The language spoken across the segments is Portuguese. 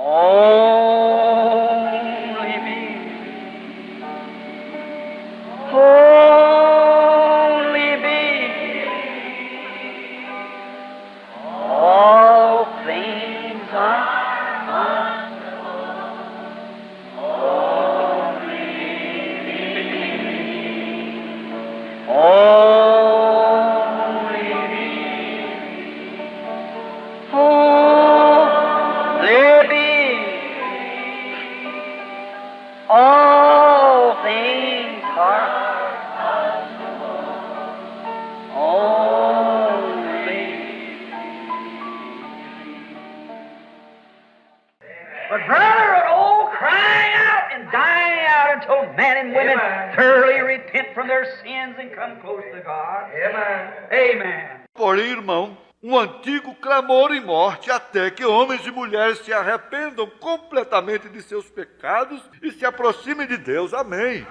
Only me. Only me. All things are only me. Only me. Only me. All things are only. But brother, an old crying out and dying out until men and women thoroughly repent from their sins and come close to God. Amen. Amen. Porém, irmão, um antigo clamor em morte até que homens e mulheres se arrependam completamente de seus pecados e se aproximem de Deus. Amém.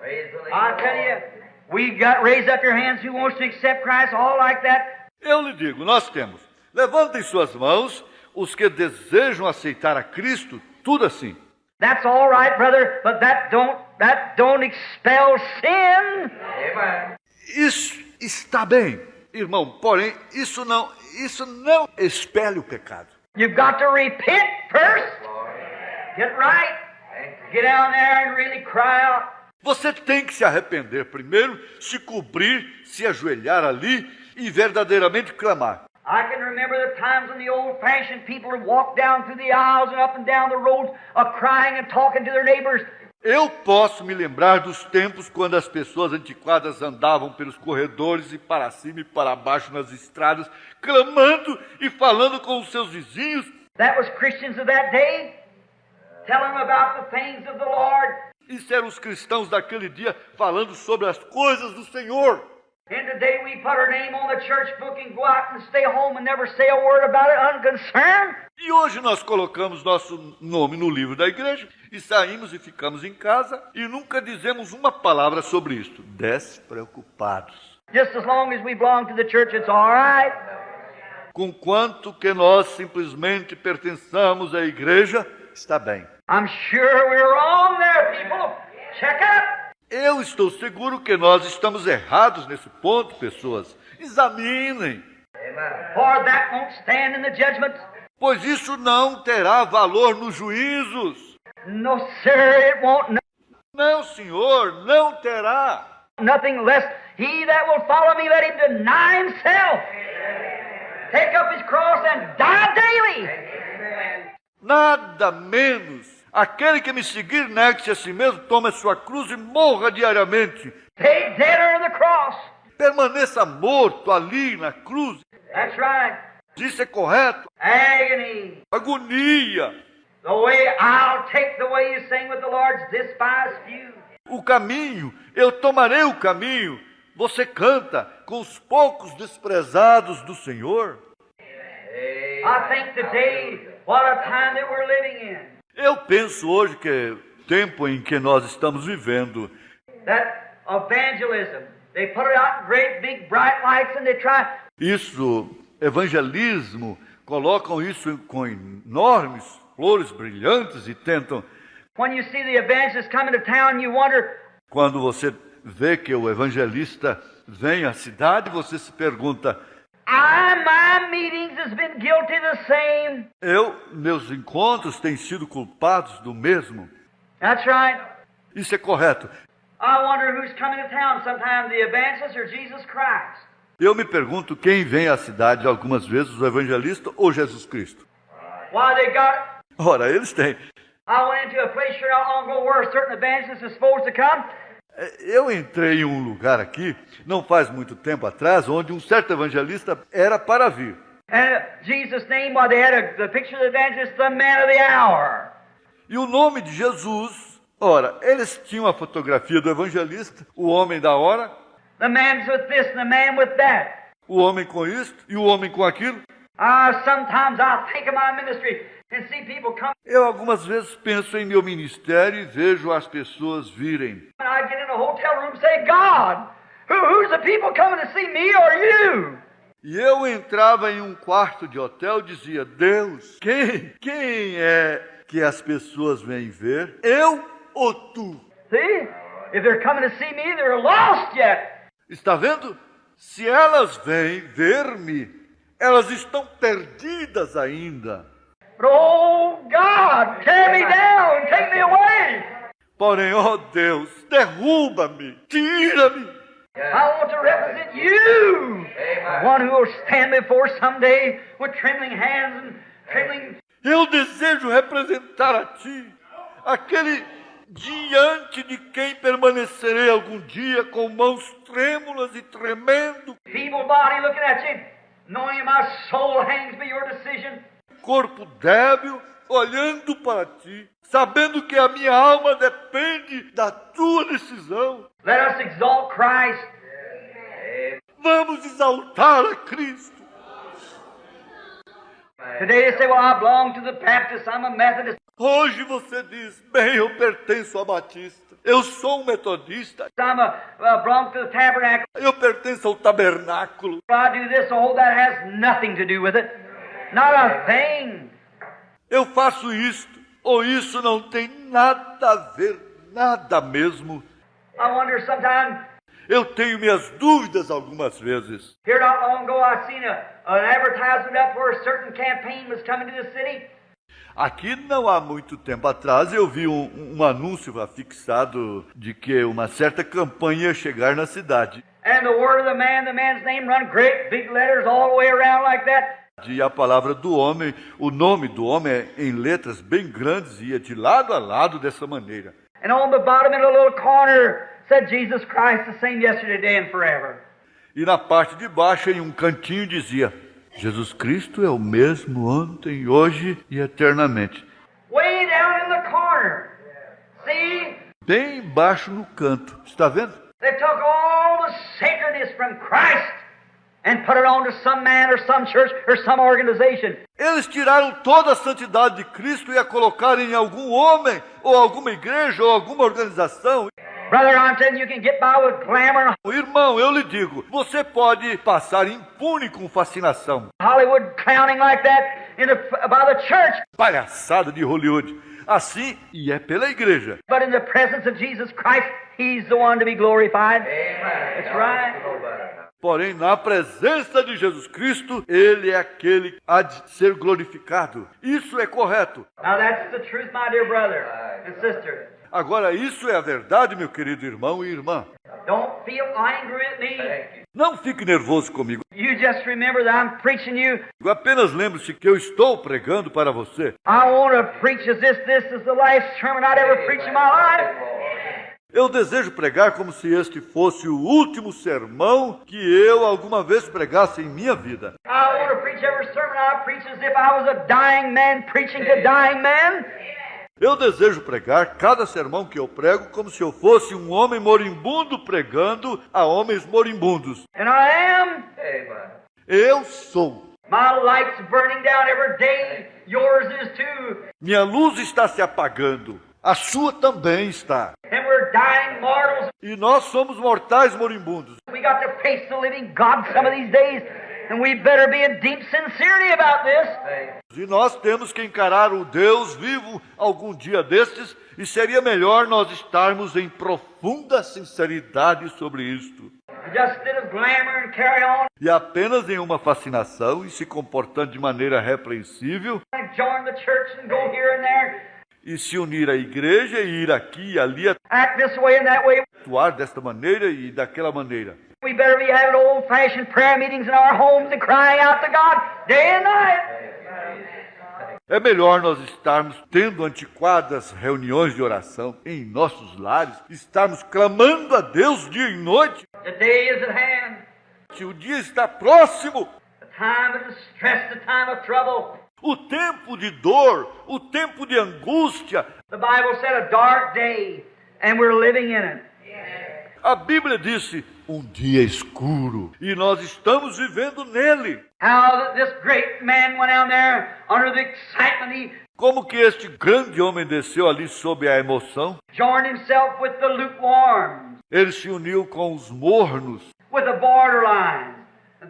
I tell you, we got raise up your hands who wants to accept Christ, all like that. Eu lhe digo, nós temos. Levantem suas mãos os que desejam aceitar a Cristo, tudo assim. That's all right, brother, but that don't expel sin. Amen. Isso está bem, irmão, porém isso não expele o pecado. You've got to repent first. Get right. Get down there and really cry out. Você tem que se arrepender primeiro, se cobrir, se ajoelhar ali e verdadeiramente clamar. I can remember the times when the old-fashioned people would walk down through the aisles and up and down the roads, crying and talking to their neighbors. Eu posso me lembrar dos tempos quando as pessoas antiquadas andavam pelos corredores e para cima e para baixo nas estradas, clamando e falando com os seus vizinhos. That was Christians of that day, telling them about the things of the Lord. Isso eram os cristãos daquele dia falando sobre as coisas do Senhor. And today we put our name on the church book and go out and stay home and never say a word about it, unconcerned. E hoje nós colocamos nosso nome no livro da igreja e saímos e ficamos em casa e nunca dizemos uma palavra sobre isto, despreocupados. Just as long as we belong to the church, it's all right. Conquanto que nós simplesmente pertençamos à igreja, está bem. I'm sure we're wrong there, people. Check up. Eu estou seguro que nós estamos errados nesse ponto, pessoas. Examinem. For that won't stand in the judgment. Pois isso não terá valor nos juízos. No, sir, it won't. Não, senhor, não terá. Nothing less. He that will follow me, let him deny himself. Take up his cross and die daily. Nada menos. Aquele que me seguir, negue-se a si mesmo, tome a sua cruz e morra diariamente. Stay dead on the cross. Permaneça morto ali na cruz. That's right. Isso é correto. Agony. Agonia. The way I'll take the way you sing with the Lord's despised few. O caminho, eu tomarei o caminho. Você canta com os poucos desprezados do Senhor. I think today, what a time that we're living in. Eu penso hoje que é o tempo em que nós estamos vivendo. That evangelism, they put it out in great big bright lights and they try. Isso, evangelismo, colocam isso com enormes flores brilhantes e tentam. When you see the evangelist coming to town, you wonder. Quando você vê que o evangelista vem à cidade, você se pergunta: my meetings has been guilty the same. Meus encontros têm sido culpados do mesmo. That's right. Isso é correto. I wonder who's coming to town sometimes, the evangelist or Jesus Christ. Eu me pergunto quem vem à cidade algumas vezes, o evangelista ou Jesus Cristo. Why they got. Ora, eles têm. I went into a place here not long ago where a certain evangelist is supposed to come. Eu entrei em um lugar aqui, não faz muito tempo atrás, onde um certo evangelista era para vir. And Jesus' name, well, they had the picture of the evangelist, the man of the hour. E o nome de Jesus, ora, eles tinham a fotografia do evangelista, o homem da hora. The man's with this and the man with that. O homem com isto e o homem com aquilo. Sometimes I'll think of my ministry and see people come. Eu algumas vezes penso em meu ministério e vejo as pessoas virem. I get in a hotel room and say, God, who's the people coming to see me or you? E eu entrava em um quarto de hotel e dizia, Deus, quem é que as pessoas vêm ver? Eu ou tu? See? If they're coming to see me, they're lost yet. Está vendo? Se elas vêm ver-me, elas estão perdidas ainda. But oh God, tear me down, take me away. Porém, ó Deus, derruba-me, tira-me. I want to represent you, one who will stand before someday with trembling hands and trembling. Eu desejo representar a Ti, aquele diante de quem permanecerei algum dia com mãos trêmulas e tremendo. Feeble body looking at you, knowing my soul hangs by your decision. Corpo débil, olhando para Ti, sabendo que a minha alma depende da Tua decisão. Let us exalt Christ. Vamos exaltar a Cristo. Today they say, well, I belong to the Baptists, I'm a Methodist. Hoje você diz, bem, eu pertenço a Batista. Eu sou um metodista. I belong to the Tabernacle. Eu pertenço ao tabernáculo. I do this, oh, that has nothing to do with it. Not a thing. Eu faço isto, ou isso não tem nada a ver, nada mesmo. I wonder sometimes. Eu tenho minhas dúvidas algumas vezes. Here not long ago I seen an advertisement up where a certain campaign was coming to the city. Aqui não há muito tempo atrás eu vi um anúncio afixado de que uma certa campanha ia chegar na cidade. And the word of the man's name run great big letters all the way around like that. E a palavra do homem, o nome do homem em letras bem grandes ia de lado a lado dessa maneira. And on the bottom in a little corner said Jesus Christ the same yesterday, today and forever. E na parte de baixo em um cantinho dizia, Jesus Cristo é o mesmo ontem, hoje e eternamente. Way down in the corner. See? Bem embaixo no canto. Está vendo? They took all the sacredness from Christ and put it on to some man or some church or some organization. Eles tiraram toda a santidade de Cristo e a colocaram em algum homem, ou alguma igreja, ou alguma organização. Brother, I'm telling you, you can get by with glamour. Irmão, eu lhe digo, você pode passar impune com fascinação. Hollywood clowning like that by the church. Palhaçada de Hollywood. Assim, e é pela igreja. But in the presence of Jesus Christ, He's the one to be glorified. Amen. That's right. Porém, na presença de Jesus Cristo, Ele é aquele que há de ser glorificado. Isso é correto. Now that's the truth, my dear brother and sister. Agora, isso é a verdade, meu querido irmão e irmã. Don't feel angry at me. Não fique nervoso comigo. You just remember that I'm preaching you. Apenas lembre-se que eu estou pregando para você. I want to preach as this is the last sermon I'd ever preach in my life. Eu desejo pregar como se este fosse o último sermão que eu alguma vez pregasse em minha vida. I want to preach every sermon I preach as if I was a dying man preaching to dying men. Eu desejo pregar cada sermão que eu prego como se eu fosse um homem moribundo pregando a homens moribundos. And I am. Eu sou. My light's burning down every day. Yours is too. Minha luz está se apagando. A sua também está. And we're dying mortals. E nós somos mortais moribundos. We got to face the living God some of these days. And we better be in deep sincerity about this. E nós temos que encarar o Deus vivo algum dia destes, e seria melhor nós estarmos em profunda sinceridade sobre isto. Just instead of glamour and carry on. E apenas em uma fascinação e se comportando de maneira repreensível. And join the church and go here and there. E se unir à igreja e ir aqui e ali, Act this way and that way. atuar desta maneira e daquela maneira. We better be having old-fashioned prayer meetings in our homes and crying out to God day and night. É melhor nós estarmos tendo antiquadas reuniões de oração em nossos lares, estarmos clamando a Deus dia e noite. The day is at hand. Se o dia está próximo, The time of distress, the time of trouble. o tempo de dor, o tempo de angústia. The Bible said a dark day, and we're living in it. A Bíblia disse, um dia escuro, e nós estamos vivendo nele. How that this great man went down there under the excitement. He Como que este grande homem desceu ali sob a emoção? joined himself with the lukewarm, Ele se uniu com os mornos, with the borderline,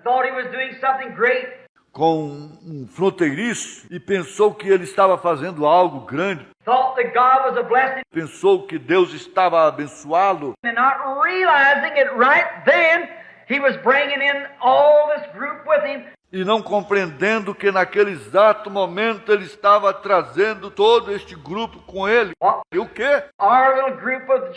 thought he was doing something great. Com um fronteiriço e pensou que ele estava fazendo algo grande. Thought that God was a blessing. Pensou que Deus estava a abençoá-lo. And not realizing it right then, he was bringing in all this group with him. E não compreendendo que naquele exato momento ele estava trazendo todo este grupo com ele. E o quê? Our little group of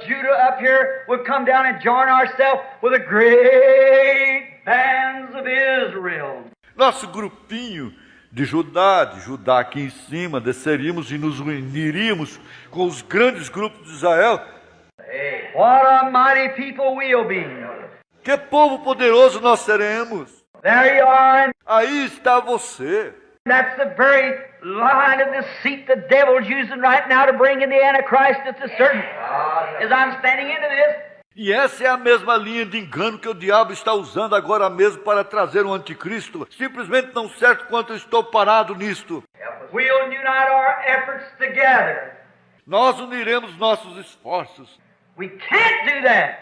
Judah up here would come down and join ourselves with the great bands of Israel. Nosso grupinho de Judá aqui em cima, desceríamos e nos uniríamos com os grandes grupos de Israel. What a mighty people we'll be. Que povo poderoso nós seremos. There you are. Aí está você. That's the very line of deceit the devil's using right now to bring in the Antichrist. It's a certain. As I'm standing into this. E essa é a mesma linha de engano que o diabo está usando agora mesmo para trazer um anticristo. Simplesmente não certo quanto eu estou parado nisto. We'll unite our efforts together. Nós uniremos nossos esforços. We can't do that.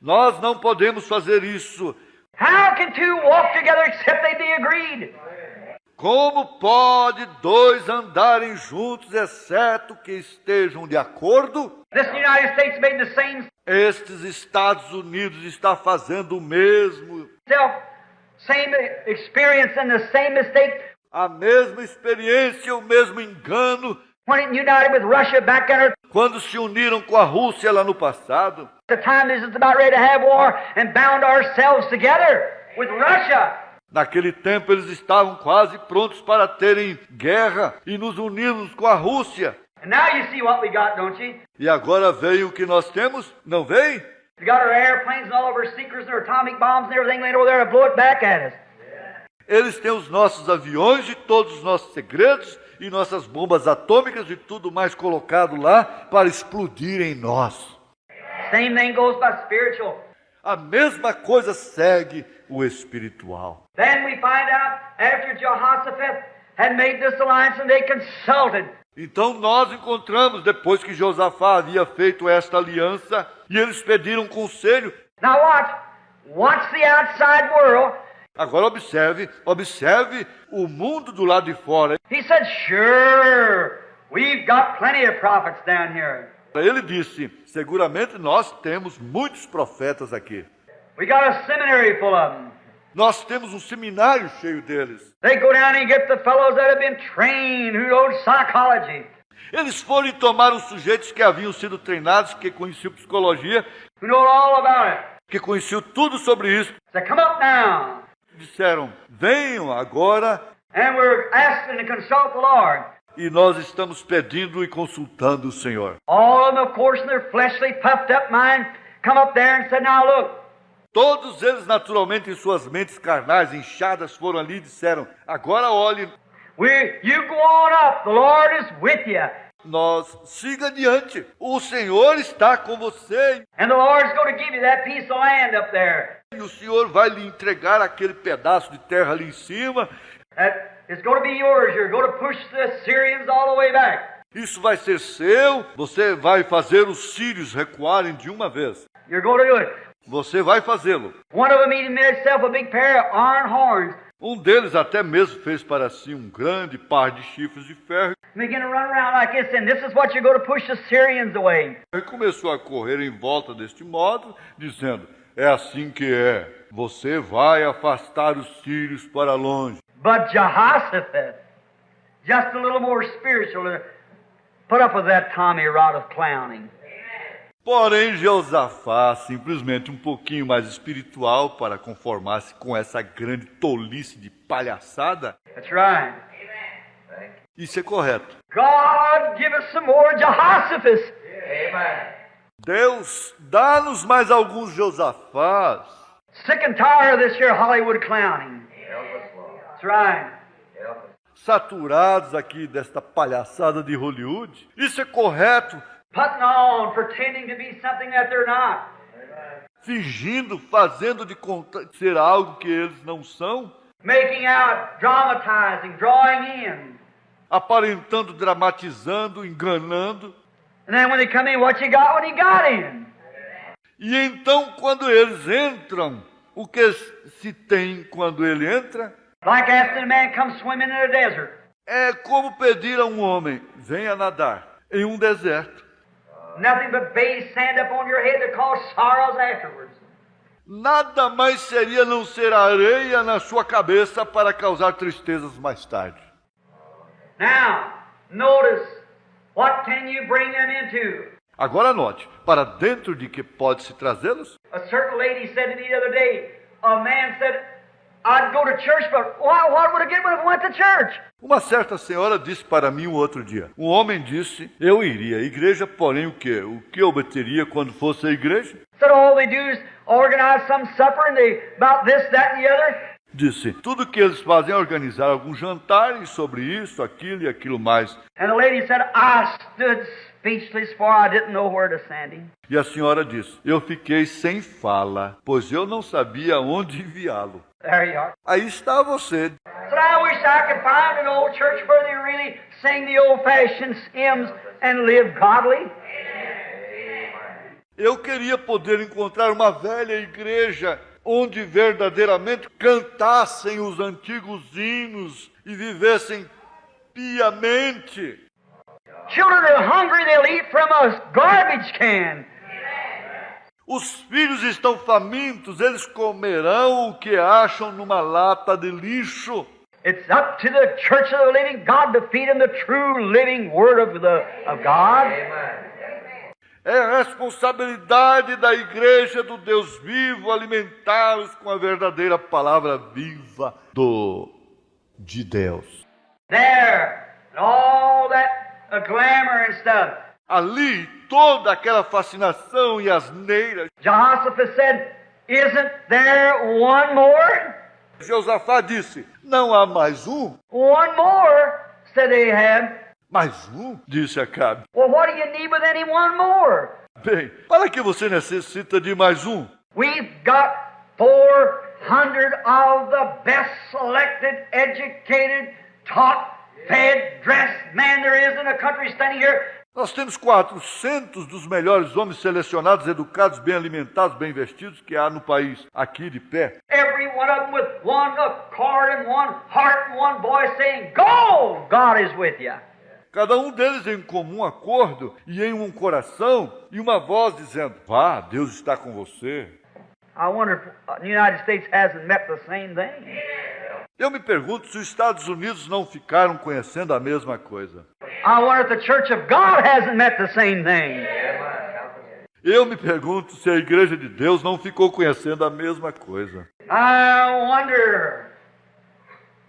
Nós não podemos fazer isso. How can two walk together except they be agreed? Como pode dois andarem juntos, exceto que estejam de acordo? This United States made the same Estes Estados Unidos está fazendo o mesmo. same experience and the same mistake. A mesma experiência, o mesmo engano. When it united with Russia back in Quando se uniram com a Rússia lá no passado. the time this is about ready to have war and bound ourselves together with Russia. Naquele tempo eles estavam quase prontos para terem guerra e nos unirmos com a Rússia. And now you see what we got, don't you? E agora veio o que nós temos? Não veio? We got our airplanes and all of our seekers and our atomic bombs and everything laying over there to blow it back at us. Eles têm os nossos aviões e todos os nossos segredos e nossas bombas atômicas e tudo mais colocado lá para explodir em nós. Same thing goes by spiritual. A mesma coisa segue o espiritual. Then we find out after Jehoshaphat had made this alliance and they consulted. Então nós encontramos, depois que Josafá havia feito esta aliança, e eles pediram conselho. Now watch the outside world. Agora observe o mundo do lado de fora. He said, sure, we've got plenty of prophets down here. Ele disse, seguramente nós temos muitos profetas aqui. We got a seminary full of them. Nós temos um seminário cheio deles. They go down and get the fellows that have been trained, who know psychology. Eles foram e tomaram os sujeitos que haviam sido treinados, que conheciam psicologia, Who know all about it. que conheciam tudo sobre isso. Say, come up now. Disseram, venham agora. And we're asking to consult the Lord. E nós estamos pedindo e consultando o Senhor. All of them, of course, in their fleshly, puffed up mind, come up there and said, now look. Todos eles, naturalmente, em suas mentes carnais, inchadas, foram ali e disseram, agora olhe, You go on up. The Lord is with you. nós siga adiante. O Senhor está com você. And the Lord's going to give you that piece of land up there. E o Senhor vai lhe entregar aquele pedaço de terra ali em cima. That is going to be yours. You're going to push the Syrians all the way back. Isso vai ser seu. Você vai fazer os sírios recuarem de uma vez. You're going to do it. Você vai fazê-lo. One of them even made himself a big pair of iron horns. Um deles até mesmo fez para si um grande par de chifres de ferro. Began to run around like this, and this is what you're going to push the Syrians away. E começou a correr em volta deste modo, dizendo, é assim que é. Você vai afastar os sírios para longe. But Jehoshaphat, just a little more spiritual, put up with that Tommy rod of clowning. Porém, Josafá, simplesmente um pouquinho mais espiritual para conformar-se com essa grande tolice de palhaçada. That's right. Isso é correto. God, give us some more Jehoshaphat. Amen. Deus, dá-nos mais alguns Josafás. Sick and tired of this here Hollywood clowning. That's right. Saturados aqui desta palhaçada de Hollywood. Isso é correto. Putting on, pretending to be something that they're not. Fingindo, fazendo de conta ser algo que eles não são. Making out, dramatizing, drawing in. Aparentando, dramatizando, enganando. And then when they come in, what you got when you got in? E então, quando eles entram, O que se tem quando ele entra? Like asking a man come swimming in a desert. É como pedir a um homem, venha nadar em um deserto. Nothing but base sand up on your head to cause sorrows afterwards. Nada mais seria não ser areia na sua cabeça para causar tristezas mais tarde. Now, notice, what can you bring them into? Agora note, para dentro de que pode-se trazê-los? A certain lady said to me the other day, a man said, I'd go to church, but what would I get when I went to church? Uma certa senhora disse para mim um outro dia. Um homem disse, eu iria à igreja, porém o quê? O que obteria quando fosse à igreja? Said all they do is organize some supper and they about this, that and the other. Disse, tudo que eles fazem é organizar algum jantar e sobre isso, aquilo e aquilo mais. And the lady said, I stood speechless for I didn't know where to send him. E a senhora disse, eu fiquei sem fala, pois eu não sabia onde enviá-lo. There you are. Aí está você. Said, I wish I could find an old church where they really sing the old-fashioned hymns and live godly. Eu queria poder encontrar uma velha igreja onde verdadeiramente cantassem os antigos hinos e vivessem piamente. Children are hungry, they'll eat from a garbage can. Os filhos estão famintos, eles comerão o que acham numa lata de lixo. It's up to the church of the living God to feed them the true living word of God. É responsabilidade da igreja do Deus vivo alimentá-los com a verdadeira palavra viva de Deus. There, all that glamour and stuff. Ali, toda aquela fascinação e asneira. Jehoshaphat said, isn't there one more? Josafá disse, não há mais um? One more, said Ahab. Mais um? Disse Acabe. Well, what do you need with any one more? Bem, para que você necessita de mais um? We've got 400 of the best selected, educated, taught, fed, dressed men there is in the country standing here. Nós temos 400 dos melhores homens selecionados, educados, bem alimentados, bem vestidos que há no país, aqui de pé. Every one of them with one accord and one heart and one voice saying, Go! God is with you. Cada um deles em comum acordo e em um coração e uma voz dizendo, vá, Deus está com você. I wonder if the United States hasn't met the same thing. Eu me pergunto se os Estados Unidos não ficaram conhecendo a mesma coisa. I wonder if the Church of God hasn't met the same thing. Eu me pergunto se a Igreja de Deus não ficou conhecendo a mesma coisa. I wonder.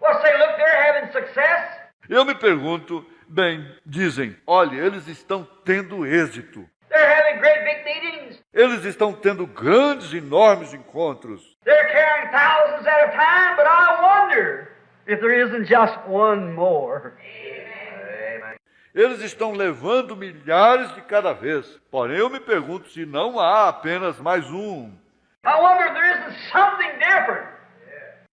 Well, say, look, they're having success. Eu me pergunto, bem, dizem, olha, eles estão tendo êxito. They're having great big meetings. Eles estão tendo grandes, enormes encontros. They're carrying thousands at a time, but I wonder if there isn't just one more. Eles estão levando milhares de cada vez. Porém, eu me pergunto se não há apenas mais um. I wonder if there isn't something different.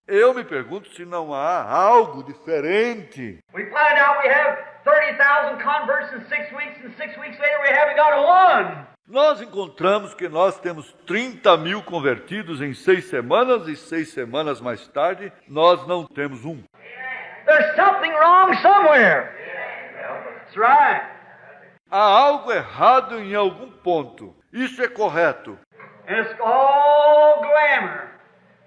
Eu me pergunto se não há algo diferente. We find out we have 30,000 converts in 6 weeks, and 6 weeks later we haven't got one. Nós encontramos que nós temos 30 mil convertidos em 6 semanas e 6 semanas mais tarde nós não temos um. There's something wrong somewhere. That's right. Há algo errado em algum ponto. Isso é correto. And it's all glamour,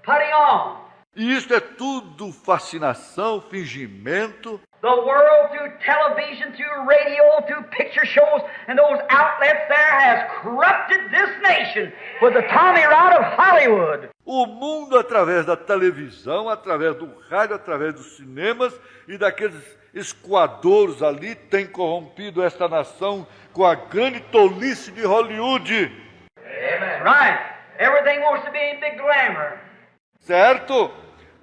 putting on. E isso é tudo fascinação, fingimento. The world through television, through radio, through picture shows, and those outlets there has corrupted this nation with the Tommy Rod of Hollywood. O mundo através da televisão, através do rádio, através dos cinemas e daqueles escoadouros ali tem corrompido esta nação com a grande tolice de Hollywood. Amen. Right. Everything wants to be in big glamour. Certo?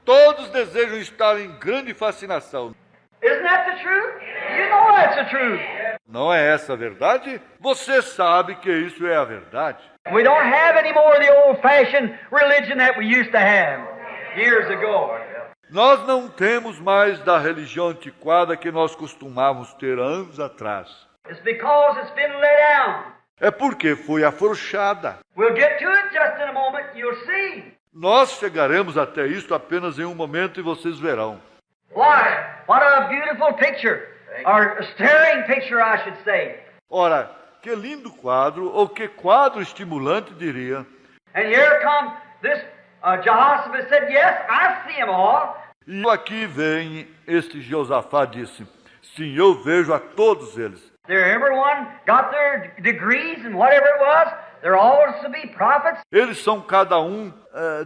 Todos desejam estar em grande fascinação. Isn't that the truth? You know that's the truth. Não é essa a verdade? Você sabe que isso é a verdade. We don't have any more of the old-fashioned religion that we used to have years ago. Nós não temos mais da religião antiquada que nós costumávamos ter anos atrás. It's because it's been let down. É porque foi afrouxada. We'll get to it just in a moment, you'll see. Nós chegaremos até isto apenas em um momento e vocês verão. Why? What a beautiful picture. Or a stirring picture, I should say. Ora, que lindo quadro, ou que quadro estimulante, diria. And here come this Jehoshaphat said, yes, I see them all. E aqui vem este Josafá disse, sim, eu vejo a todos eles. Everyone got their degrees and whatever it was. They're all to be prophets. Eles são cada um,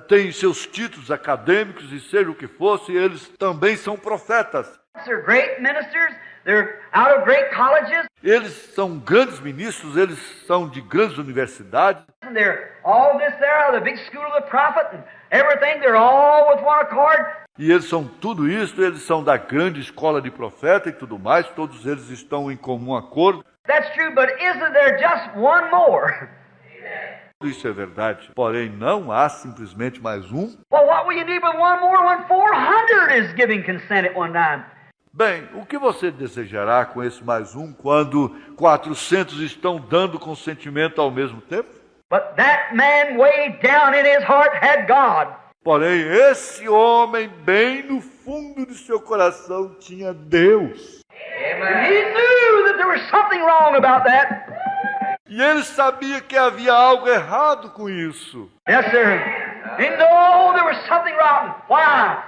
tem seus títulos acadêmicos e seja o que fosse, eles também são profetas. They're great ministers. They're out of great colleges. Eles são grandes ministros, eles são de grandes universidades. And they're all this there out of the big school of the prophet and everything. They're all with one accord. E eles são tudo isso, eles são da grande escola de profeta e tudo mais, todos eles estão em comum acordo. That's true, but isn't there just one more? Isso é verdade, porém não há simplesmente mais um. Well, what will you do with one more when 400 is giving consent at one time? Bem, o que você desejará com esse mais um quando 400 estão dando consentimento ao mesmo tempo? But that man way down in his heart had God. Porém, esse homem, bem no fundo de seu coração, tinha Deus. And he knew that there was something wrong about that. E ele sabia que havia algo errado com isso. Yes, sir. He knew there was something wrong. Why?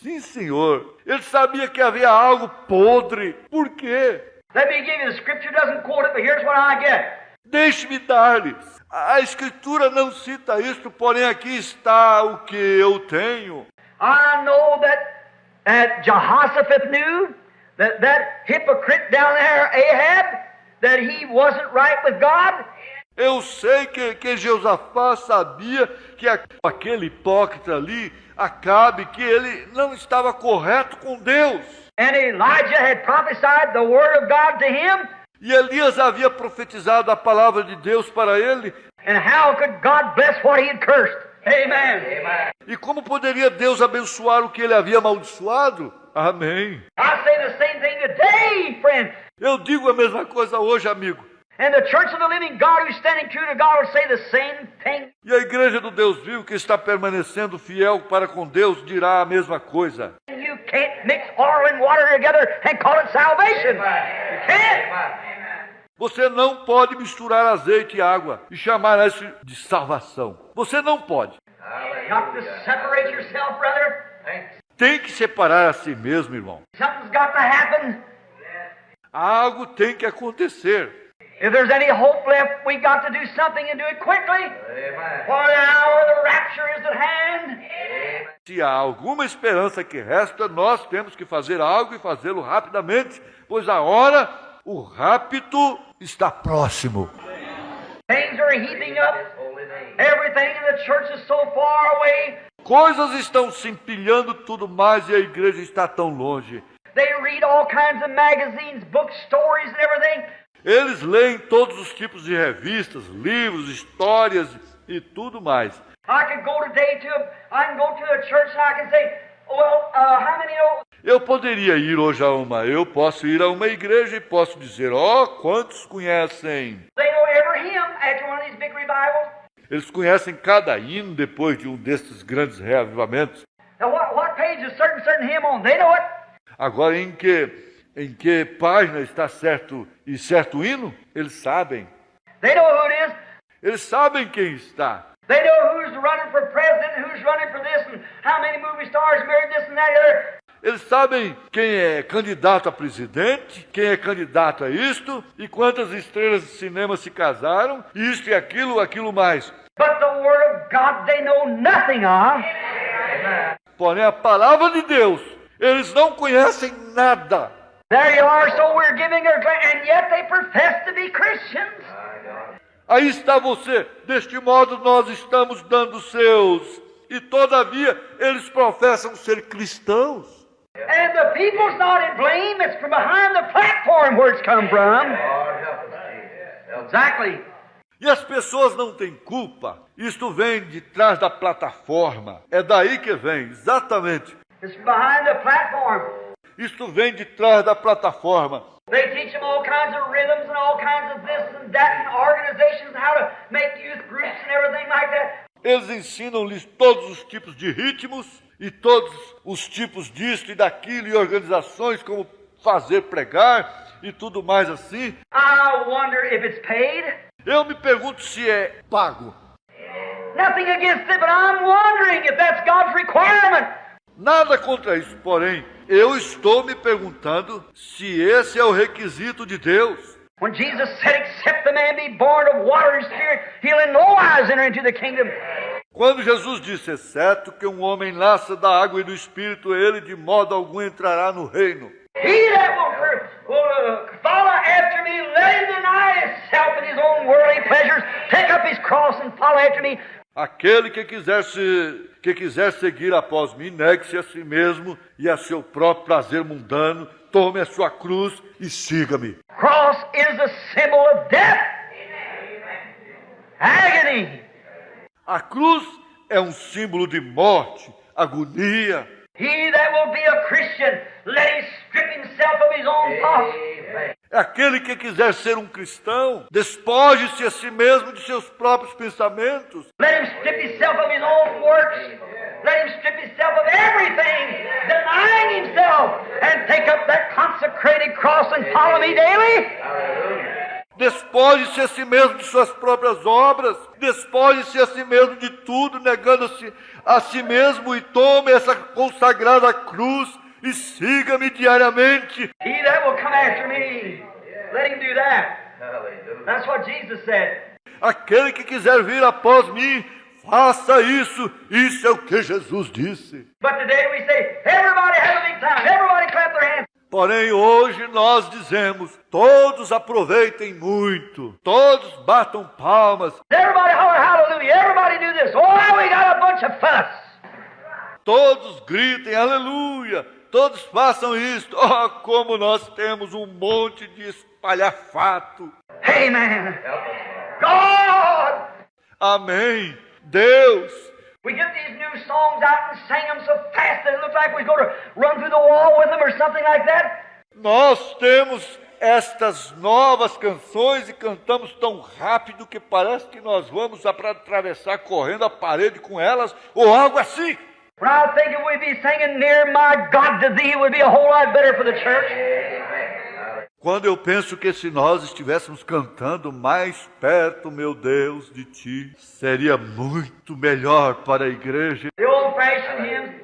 Sim, senhor. Ele sabia que havia algo podre. Por quê? Let me give you the scripture. Doesn't quote it, but here's what I get. Deixe-me dar-lhes. A Escritura não cita isto, porém aqui está o que eu tenho. I know that Jehoshaphat knew that hypocrite down there, Ahab, that he wasn't right with God. Eu sei que Josafá sabia que aquele hipócrita ali, Acabe, que ele não estava correto com Deus. And Elijah had prophesied the word of God to him. E Elias havia profetizado a palavra de Deus para ele. And how could God bless what he had cursed? Amen. Amen. E como poderia Deus abençoar o que ele havia amaldiçoado? Amém. I say the same thing today, friend. Eu digo a mesma coisa hoje, amigo. And the church of the living God who's standing true to God will say the same thing. E a igreja do Deus vivo que está permanecendo fiel para com Deus dirá a mesma coisa. You can't mix oil and water together and call it salvation. You can't. Você não pode misturar azeite e água e chamar isso de salvação. Você não pode. Got to separate yourself, brother. Tem que separar a si mesmo, irmão. Something's got to happen. Algo tem que acontecer. If there's any hope left, we got to do something and do it quickly. For the hour of the rapture is at hand. Se há alguma esperança que resta, nós temos que fazer algo e fazê-lo rapidamente, pois a hora, o rapto, está próximo. Things are heaping up. Everything in the church is so far away. Coisas estão se empilhando tudo mais e a igreja está tão longe. They read all kinds of magazines, books, stories and everything. Eles leem todos os tipos de revistas, livros, histórias e tudo mais. I can go to a church and I can say, well, how many know? Eu poderia ir hoje eu posso ir a uma igreja e posso dizer, quantos conhecem? They know every hymn after one of these big revivals. Eles conhecem cada hino depois de um destes grandes reavivamentos. Now what page is certain hymn on? They know it. Agora, em que página está certo hino? Eles sabem. They know who it is. Eles sabem quem está. They know who's running for president, who's running for this, and how many movie stars married this and that and other. Eles sabem quem é candidato a presidente, quem é candidato a isto, e quantas estrelas de cinema se casaram, isto e aquilo mais. But the Word of God they know nothing of. Porém, a palavra de Deus, eles não conhecem nada. There you are, so we're giving our and yet they profess to be Christians. Aí está você, deste modo nós estamos dando seus, e todavia eles professam ser cristãos. And the people's not in blame, it's from behind the platform where it's come from. Exactly. E as pessoas não têm culpa, isto vem de trás da plataforma, é daí que vem, exatamente. It's behind the platform. Isto vem de trás da plataforma. They teach them all kinds of rhythms and all kinds of this and that and organizations, how to make youth groups and everything like that. eles ensinam-lhes todos os tipos de ritmos e todos os tipos disso e daquilo, e organizações como fazer pregar e tudo mais assim. I wonder if it's paid. Eu me pergunto se é pago. Nothing against it, but I'm wondering if that's God's requirement. Nada contra isso, porém, eu estou me perguntando se esse é o requisito de Deus. When Jesus said, except the man be born of water and spirit, he'll in no wise enter into the kingdom. Quando Jesus disse, exceto que um homem nasça da água e do Espírito, ele de modo algum entrará no reino. He that will follow after me, let him deny himself and his own worldly pleasures, take up his cross and follow after me. Aquele que quiser seguir após mim, negue-se a si mesmo e a seu próprio prazer mundano, tome a sua cruz e siga-me. Cross is a symbol of death, agony. A cruz é um símbolo de morte, agonia. He that will be a Christian, let him strip himself of his own thoughts. Aquele que quiser ser um cristão, despoje-se a si mesmo de seus próprios pensamentos. Let him strip himself of his own works. Let him strip himself of everything, denying himself, and take up that consecrated cross and follow me daily. Despoje-se a si mesmo de suas próprias obras, despoje-se a si mesmo de tudo, negando-se a si mesmo, e tome essa consagrada cruz e siga-me diariamente. He that will come after me, let him do that. That's what Jesus said. Aquele que quiser vir após mim, faça isso. Isso é o que Jesus disse. But today we say, everybody have a big time, everybody clap their hands. Porém, hoje nós dizemos, todos aproveitem muito, todos batam palmas, Everybody holler hallelujah, everybody do this. Oh, we got a bunch of fuss. todos gritem aleluia, todos façam isto. Oh, como nós temos um monte de espalhafato. Amen. God! Amém. Deus. We get these new songs out and sing them so fast that it looks like we're going to run through the wall with them or something like that. Nós temos estas novas canções e cantamos tão rápido que parece que nós vamos atravessar correndo a parede com elas ou algo assim. When I think if we'd be singing near my God to thee, it would be a whole lot better for the church. Quando eu penso que se nós estivéssemos cantando mais perto, meu Deus, de Ti, seria muito melhor para a igreja. The old-fashioned hymns,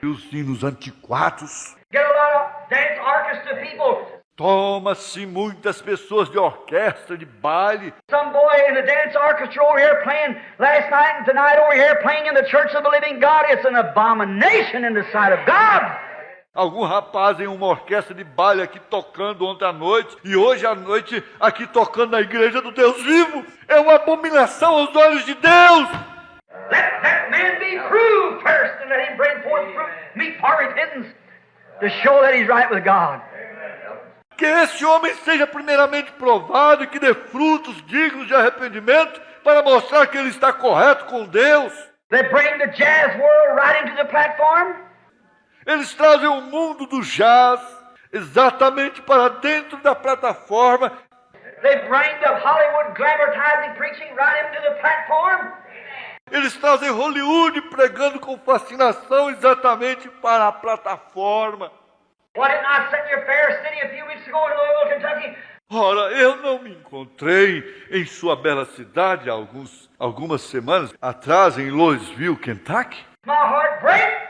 E os hinos antiquados. get a lot of dance orchestra people. Toma-se muitas pessoas de orquestra, de baile. Some boy in the dance orchestra over here playing last night and tonight over here playing in the church of the living God. It's an abomination in the sight of God. Algum rapaz em uma orquestra de baile aqui tocando ontem à noite e hoje à noite aqui tocando na igreja do Deus vivo. É uma abominação aos olhos de Deus. Let that man be proved first and let him bring forth fruit meet for repentance to show that he's right with God. Que esse homem seja primeiramente provado e que dê frutos dignos de arrependimento para mostrar que ele está correto com Deus. They bring the jazz world right into the platform. Eles trazem o mundo do jazz exatamente para dentro da plataforma. They bring the Hollywood glamorizing preaching right into the platform. Eles trazem Hollywood pregando com fascinação exatamente para a plataforma. Why didn't I sit in your fair city a few weeks ago in Louisville, Kentucky? Ora, eu não me encontrei em sua bela cidade há algumas semanas atrás em Louisville, Kentucky. My heart breaks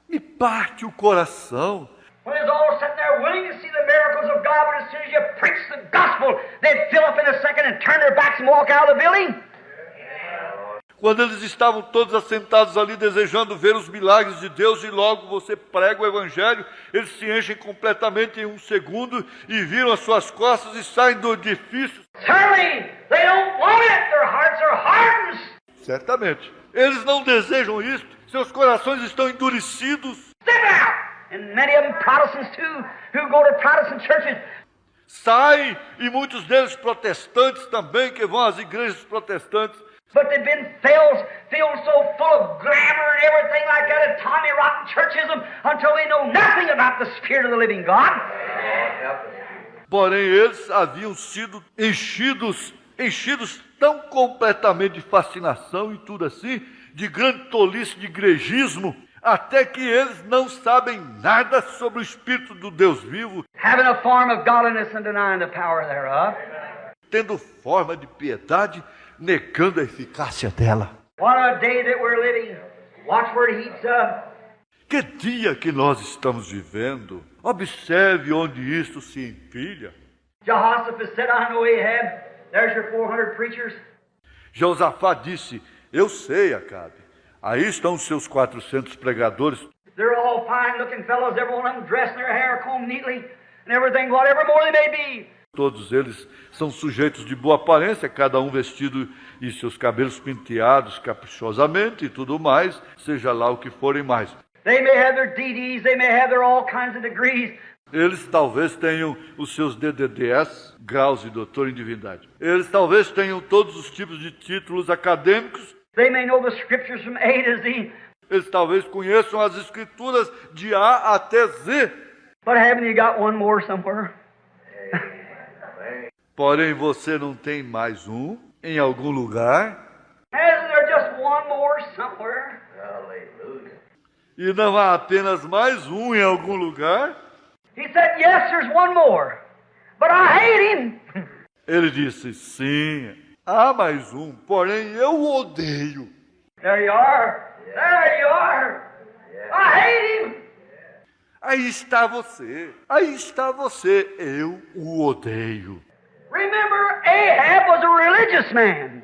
Me parte o coração. when it's all sitting there willing to see the miracles of God, but as soon as you preach the gospel, they'd fill up in a second and turn their backs and walk out of the building. Quando eles estavam todos assentados ali desejando ver os milagres de Deus e logo você prega o evangelho, eles se enchem completamente em um segundo e viram as suas costas e saem do edifício. Certainly, they don't want it. Their hearts are hardened. Certamente. Eles não desejam isso. Seus corações estão endurecidos. Step out. And many of them Protestants too, who go to Protestant churches. Saem, e muitos deles protestantes também, que vão às igrejas protestantes. But they've been filled so full of glamour and everything like that of Tommy Rotten churchism until they know nothing about the Spirit of the living God. Porém, eles haviam sido enchidos tão completamente de fascinação e tudo assim, de grande tolice de igrejismo, até que eles não sabem nada sobre o Espírito do Deus vivo, having a form of godliness and denying the power thereof. tendo forma de piedade, negando a eficácia dela. What a day that we're living. Watch where it heats up. Que dia que nós estamos vivendo! Observe onde isto se empilha. Jehoshaphat said, I know Ahab. There's your 400 preachers. Josafá disse, eu sei, Acabe. Aí estão os seus 400 pregadores. They're all fine-looking fellows, every one of them dressed in their hair combed neatly and everything, whatever more they may be. Todos eles são sujeitos de boa aparência, cada um vestido e seus cabelos penteados caprichosamente e tudo mais, seja lá o que forem mais. They may have their DDs, they may have their all kinds of degrees. Eles talvez tenham os seus DDDS, graus de doutor em divindade. Eles talvez tenham todos os tipos de títulos acadêmicos. They may know the scriptures from A to Z. Eles talvez conheçam as escrituras de A até Z. But haven't you got one more somewhere? Porém, você não tem mais um em algum lugar? Hasn't there just one more somewhere? E não há apenas mais um em algum lugar? He said, yes, there's one more. But I hate him. Ele disse, sim, há mais um, porém eu o odeio. There you are. There you are. I hate him. Aí está você, eu o odeio. Remember, Ahab was a religious man.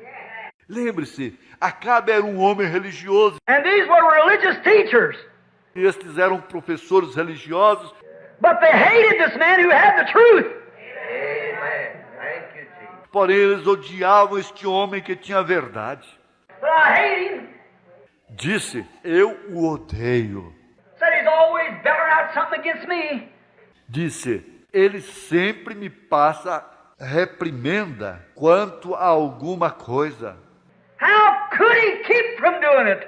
Lembre-se, Acabe era um homem religioso. And these were religious teachers. E estes eram professores religiosos. But they hated this man who had the truth. Porém, eles odiavam este homem que tinha a verdade. But I hate him. Disse, eu o odeio. Said he's always belling out something against me. Disse, ele sempre me passa reprimenda quanto a alguma coisa. How could he keep from doing it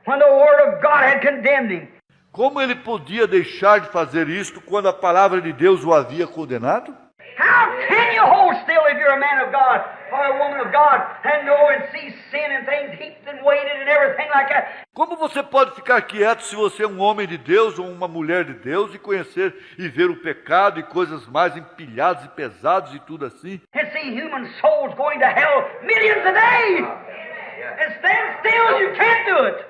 when the Word of God had condemned him? Como ele podia deixar de fazer isto quando a palavra de Deus o havia condenado? How can you hold still if you're a man of God or a woman of God and know and see sin and things heaped and weighted and everything like that? Como você pode ficar quieto se você é um homem de Deus ou uma mulher de Deus e conhecer e ver o pecado e coisas mais empilhadas e pesadas e tudo assim? And see human souls going to hell millions a day and stand still, you can't do it.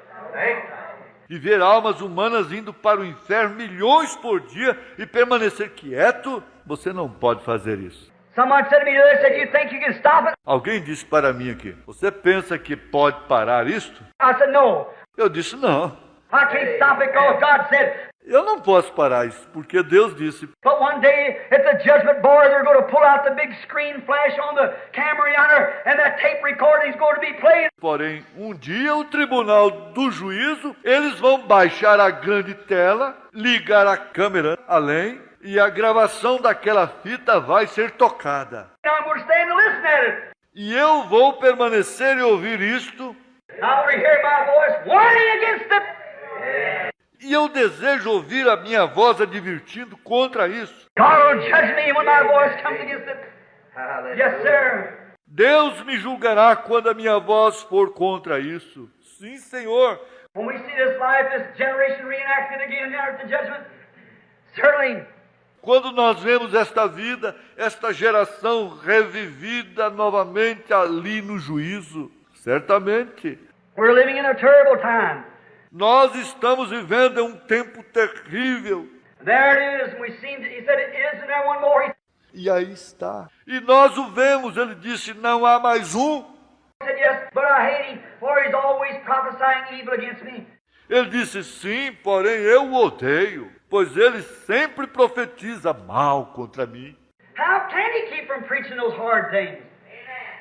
E ver almas humanas indo para o inferno milhões por dia e permanecer quieto, você não pode fazer isso. Someone said to me the other day, said, you think you can stop it? Alguém disse para mim aqui, você pensa que pode parar isto? I said, no. Eu disse, não, I can't stop it because God said. eu não posso parar isso, porque Deus disse. But one day at the judgment bar, they're going to pull out the big screen flash on the camera yonder, and that tape recording is going to be played. Porém, um dia o tribunal do juízo, eles vão baixar a grande tela, ligar a câmera além, e a gravação daquela fita vai ser tocada. Now I'm going to stand and listen at it. E eu vou permanecer e ouvir isto. I want to hear my voice warning against it. E eu desejo ouvir a minha voz advertindo contra isso. God will judge me when my voice comes against it. Yes, sir. Deus me julgará quando a minha voz for contra isso. Sim, Senhor. When we see this life, this generation reenacted again now at the judgment, certainly. Quando nós vemos esta vida, esta geração revivida novamente ali no juízo, certamente. We're living in a terrible time. Nós estamos vivendo em um tempo terrível. There it is. We seen. He said, "Isn't there one more?" E aí está. E nós o vemos. Ele disse, não há mais um. He said, "Yes, but I hate him, for he's always prophesying evil against me." Ele disse, sim, porém eu o odeio, pois ele sempre profetiza mal contra mim. How can he keep from preaching those hard things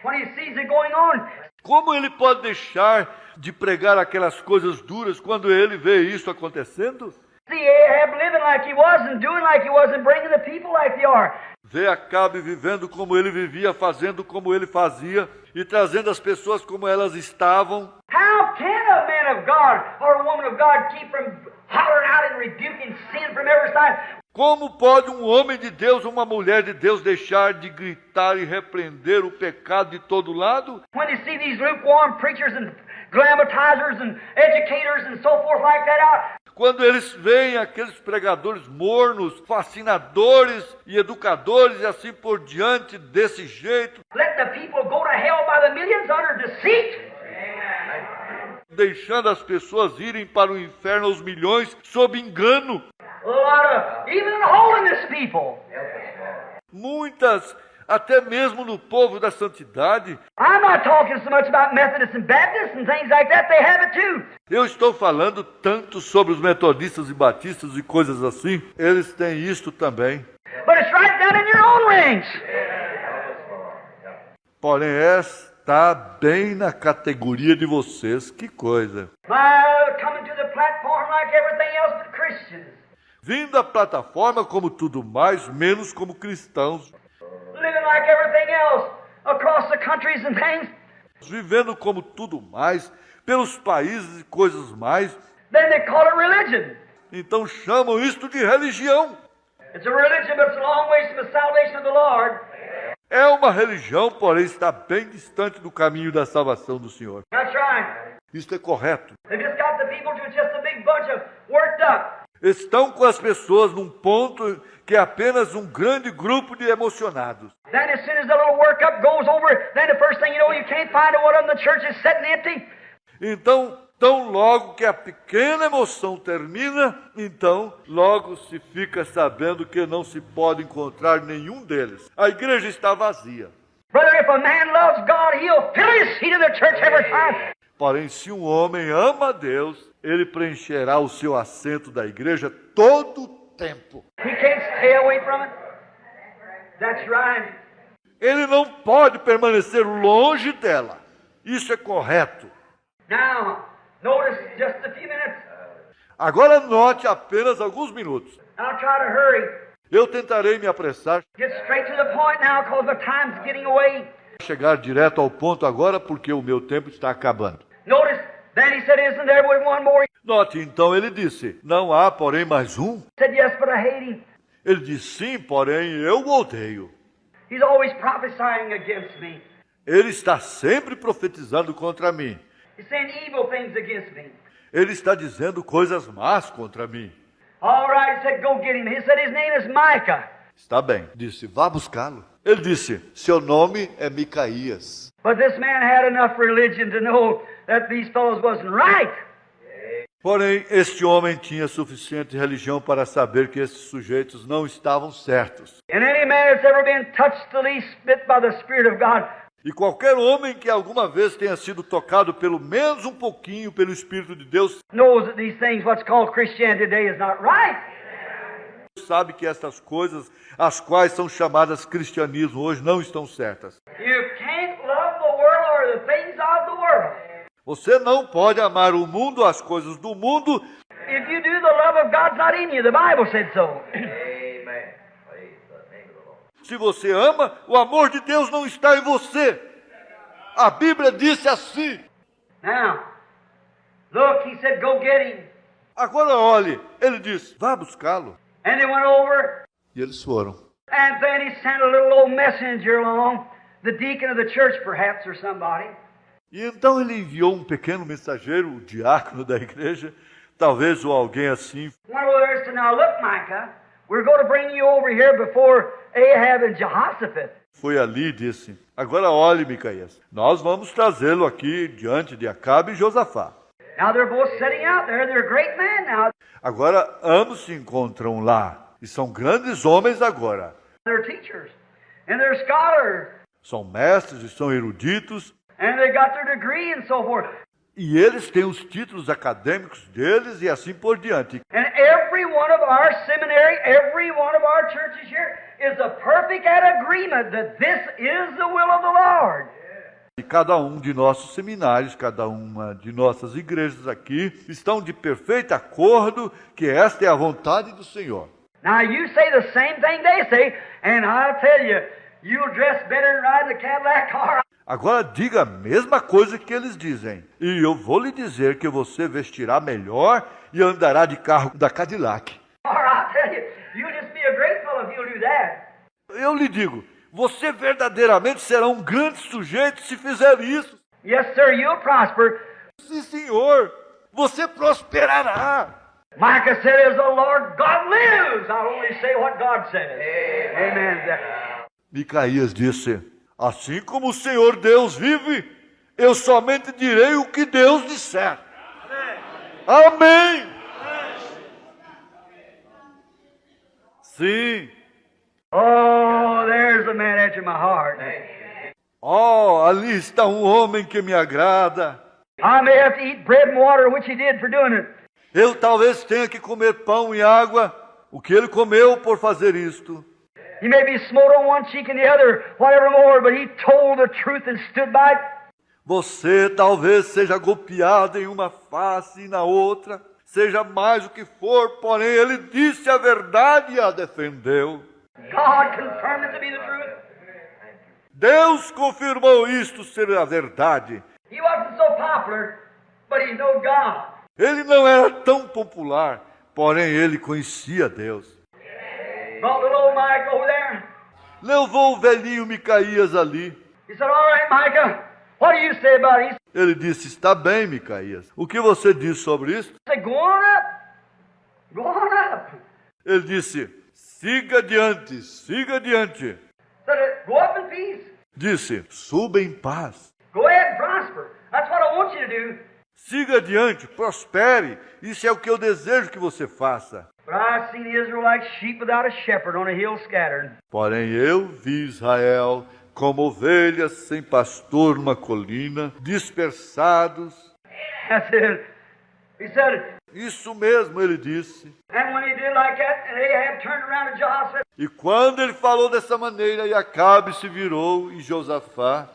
when he sees it going on? Como ele pode deixar de pregar aquelas coisas duras quando ele vê isso acontecendo? See Ahab living like he was and doing like he was and bringing the people like they are. Vê Acabe vivendo como ele vivia, fazendo como ele fazia e trazendo as pessoas como elas estavam. How can a man of God or a woman of God keep from hollering out and rebuking sin from every side? Como pode um homem de Deus, uma mulher de Deus deixar de gritar e repreender o pecado de todo lado? When you see these lukewarm preachers and glamatizers and educators and so forth like that out. Quando eles veem aqueles pregadores mornos, fascinadores e educadores e assim por diante, desse jeito, Let the people go to hell by the millions under deceit. deixando as pessoas irem para o inferno aos milhões sob engano. A lot of even holiness people. Muitas, até mesmo no povo da santidade. I'm not talking so much about Methodists and Baptists and things like that. They have it too. Eu estou falando tanto sobre os metodistas e batistas e coisas assim. Eles têm isto também. But it's right down in your own ranks. Porém, está bem na categoria de vocês. Que coisa. Coming to the platform like everything else but Christians. Vindo à plataforma como tudo mais, menos como cristãos. Living like everything else across the countries and things. Vivendo como tudo mais, pelos países e coisas mais. Then they call it religion. Então chamam isto de religião. It's a religion, but it's a long ways from the salvation of the Lord. É uma religião, porém está bem distante do caminho da salvação do Senhor. That's right. Isto é correto. They just got the people to just a big bunch of worked up. Estão com as pessoas num ponto que é apenas um grande grupo de emocionados. Then as soon as the little workup goes over, then the first thing you know, you can't find one of them. The church is sitting empty. Então, tão logo que a pequena emoção termina, então logo se fica sabendo que não se pode encontrar nenhum deles. A igreja está vazia. Brother, if a man loves God, he'll fill his seat in the church every time. Porém, se um homem ama a Deus, ele preencherá o seu assento da igreja todo o tempo. He can't stay away from it. That's right. Ele não pode permanecer longe dela. Isso é correto. Now, notice just a few minutes. Agora note apenas alguns minutos. I'll try to hurry. Eu tentarei me apressar, Get straight to the point now because the time's getting away. chegar direto ao ponto agora, porque o meu tempo está acabando. Notice, then he said, isn't there one more? Note, então ele disse, não há, porém, mais um? He said, yes, but I hate him. Ele disse, sim, porém, eu o odeio. He's always prophesying against me. Ele está sempre profetizando contra mim. He's saying evil things against me. Ele está dizendo coisas más contra mim. All right, he said, go get him. He said, his name is Micah. Está bem. Disse, vá buscá-lo. Ele disse, seu nome é Micaías. But this man had enough religion to know that these fellows wasn't right. Porém, este homem tinha suficiente religião para saber que esses sujeitos não estavam certos. And any man that's ever been touched the least bit by the Spirit of God E qualquer homem que alguma vez tenha sido tocado pelo menos um pouquinho pelo Espírito de Deus, knows that these things, what's called Christianity today, is not right. sabe que estas coisas, as quais são chamadas cristianismo hoje, não estão certas. You can't love the world or the things of the world. Você não pode amar o mundo, as coisas do mundo. If you do, the love of God's not in you. The Bible said so. Se você ama, o amor de Deus não está em você. A Bíblia disse assim. Now, look, he said, go get him. Agora olhe, ele disse, vá buscá-lo. And they went over, E eles foram. and then he sent a little old messenger along, the deacon of the church perhaps, or somebody. E então ele enviou um pequeno mensageiro, o diácono da igreja, talvez ou alguém assim. Went over there and said, now look, Micah, we're going to bring you over here before Ahab and Jehoshaphat. Foi ali e disse, agora olhe, Micaías, nós vamos trazê-lo aqui diante de Acabe e Josafá. Now they're both sitting out there. They're great men now. Agora ambos se encontram lá, e são grandes homens agora. They're teachers, and they're scholars, São mestres e são eruditos, and they got their degree and so forth. e eles têm os títulos acadêmicos deles e assim por diante. And every one of our seminary, every one of our churches here is a perfect at agreement that this is the will of the Lord. E cada um de nossos seminários, cada uma de nossas igrejas aqui, estão de perfeito acordo que esta é a vontade do Senhor. Now you say the same thing they say, and I'll tell you, you'll dress better than riding a Cadillac car. Agora diga a mesma coisa que eles dizem. E eu vou lhe dizer que você vestirá melhor e andará de carro da Cadillac. Or I'll tell you, you'll just be a great fellow if you'll do that. Eu lhe digo, você verdadeiramente será um grande sujeito se fizer isso. Yes, sir, you'll prosper. Sim, senhor, você prosperará. Micah said, as the Lord God lives, I'll only say what God says. Amen. Micaías disse, assim como o Senhor Deus vive, eu somente direi o que Deus disser. Amém. Sim. Oh, there's a man after my heart. Oh, ali está um homem que me agrada. I may have to eat bread and water, which he did for doing it. Eu talvez tenha que comer pão e água, o que ele comeu por fazer isto. He may be smote on one cheek and the other, whatever more, but he told the truth and stood by it. Você talvez seja golpeado em uma face e na outra, seja mais o que for, porém ele disse a verdade e a defendeu. God confirmed it to be the truth. Deus confirmou isto ser a verdade. He wasn't so popular, but he knew God. Ele não era tão popular, porém ele conhecia Deus. Brought little old Mike over there. Levou o velhinho Micaías ali. He said, all right, Micah, what do you say about it? Ele disse, está bem, Micaías. O que você diz sobre isso? He said, go on up. Go on up. Ele disse, siga adiante, siga adiante. Said, go up in peace. Disse, suba em paz. Go ahead and prosper. That's what I want you to do. Siga adiante, prospere. Isso é o que eu desejo que você faça. But I seen Israel like sheep without a shepherd on a hill scattered. Porém eu vi Israel como ovelhas sem pastor numa colina, dispersados. That's it. He said, Isso mesmo ele disse. and when he did like that, and Ahab turned around to Jehoshaphat, E quando ele falou dessa maneira, e Acabe se virou e Josafá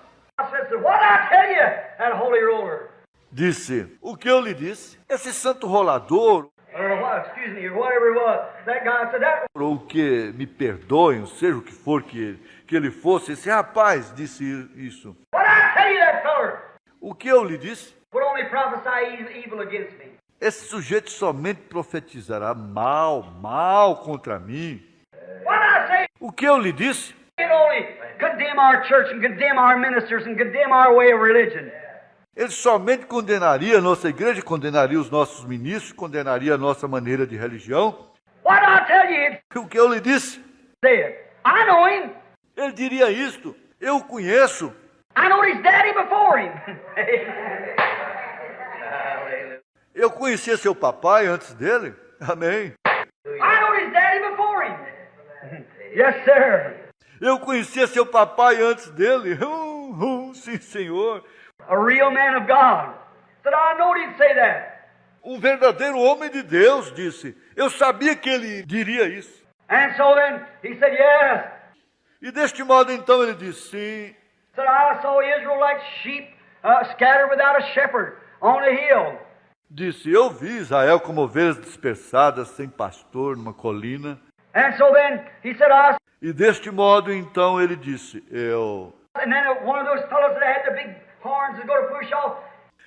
said, what did I tell you, that holy roller? disse, o que eu lhe disse? Esse santo rolador, Or what, excuse me, or whatever it was. That guy said, that ou que me perdoem, seja o que for que ele fosse, esse rapaz disse isso. what did I tell you, that feller? O que eu lhe disse? Would only prophesy evil against me. Esse sujeito somente profetizará mal contra mim. What did I say? O que eu lhe disse? He'd only condemn our church and condemn our ministers and condemn our way of religion. Ele somente condenaria a nossa igreja, condenaria os nossos ministros, condenaria a nossa maneira de religião. What did I tell you? He'd O que eu lhe disse? say it. I know him. Ele diria isto. Eu o conheço. I know his daddy before him. Eu conhecia seu papai antes dele. Amém. I know his daddy before him. Yes, sir. Eu conhecia seu papai antes dele. Sim, senhor. A real man of God. Said, I knowed he'd say that. Um verdadeiro homem de Deus, disse. Eu sabia que ele diria isso. And so then he said, yes. E deste modo, então, ele disse, sim. Said, I saw Israel like sheep scattered without a shepherd on a hill. Disse, eu vi Israel como ovelhas dispersadas, sem pastor, numa colina. And so then he said, E deste modo, então, ele disse, and then one of those fellows that had the big horns is going to push off.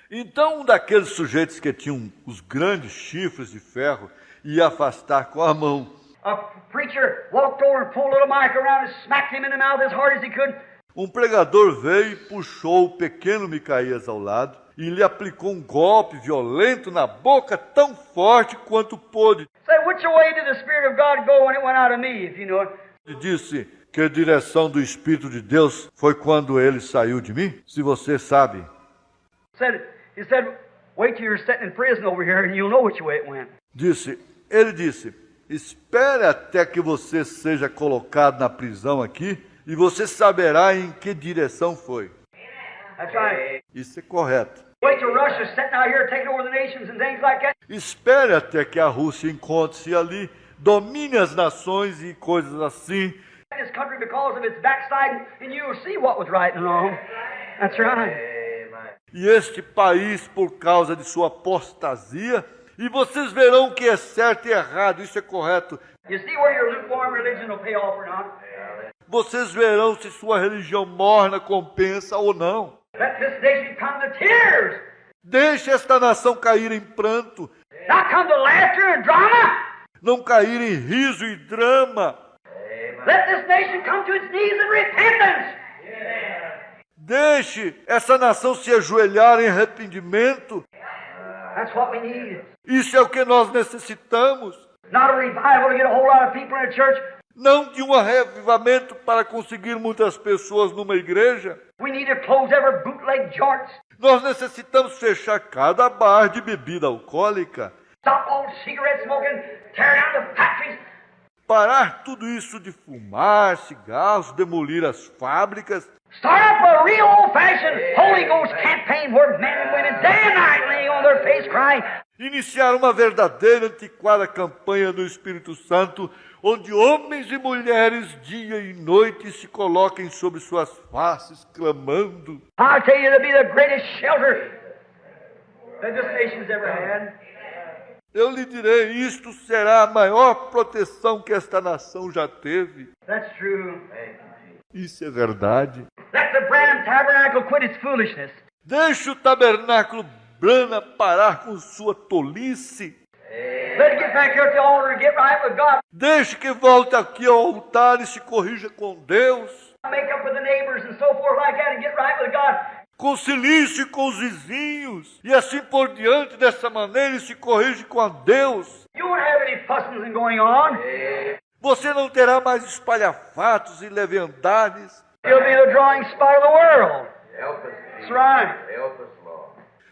Então, um daqueles sujeitos que tinham os grandes chifres de ferro ia afastar com a mão. A preacher walked over and pulled little Mike around and smacked him in the mouth as hard as he could. Um pregador veio e puxou o pequeno Micaías ao lado e lhe aplicou um golpe violento na boca tão forte quanto pôde. Said, which way did the Spirit of God go when it went out of me, if you know it? E disse que a direção do Espírito de Deus foi quando ele saiu de mim? Se você sabe. He said, wait till you're sitting in prison over here and you'll know which way it went. Ele disse, espere até que você seja colocado na prisão aqui e você saberá em que direção foi. That's right. Isso é correto. Wait till Russia's sitting out here taking over the nations and things like that. Espere até que a Rússia encontre-se ali, domine as nações e coisas assim. This country because of its backsliding, and you'll see what was right and wrong. That's right. E este país por causa de sua apostasia, e vocês verão o que é certo e errado, isso é correto. You see where your lukewarm religion will pay off or not? Vocês verão se sua religião morna compensa ou não. Let this nation come to tears. Deixe esta nação cair em pranto, Not come to laughter and drama. não cair em riso e drama. Let this nation come to its knees in repentance. Deixe essa nação se ajoelhar em arrependimento. That's what we need. Isso é o que nós necessitamos. Not a revival to get a whole lot of people in a church. Não de um revivamento para conseguir muitas pessoas numa igreja. We need to close every bootleg joint. Nós necessitamos fechar cada bar de bebida alcoólica. Stop all cigarette smoking. Tear down the factories. Parar tudo isso de fumar, cigarros, demolir as fábricas. Start up a real old-fashioned Holy Ghost campaign where men and women day and night laying on their face crying. Iniciar uma verdadeira antiquada campanha do Espírito Santo, onde homens e mulheres dia e noite se coloquem sobre suas faces, clamando. I tell you, to be the greatest shelter that this nation's ever had. Eu lhe direi, isto será a maior proteção que esta nação já teve. That's true. Isso é verdade. Let the Branham Tabernacle quit its foolishness. Deixe o tabernáculo Branham parar com sua tolice. Let it get back here at the altar and get right with God. Deixe que volte aqui ao altar e se corrija com Deus. Make up with the neighbors and so forth like that and get right with God. Concilie-se com os vizinhos e assim por diante, dessa maneira, e se corrige com a Deus. You won't have any fussing going on. Você não terá mais espalhafatos e leviandades. You'll be the drawing spot of the world. That's right.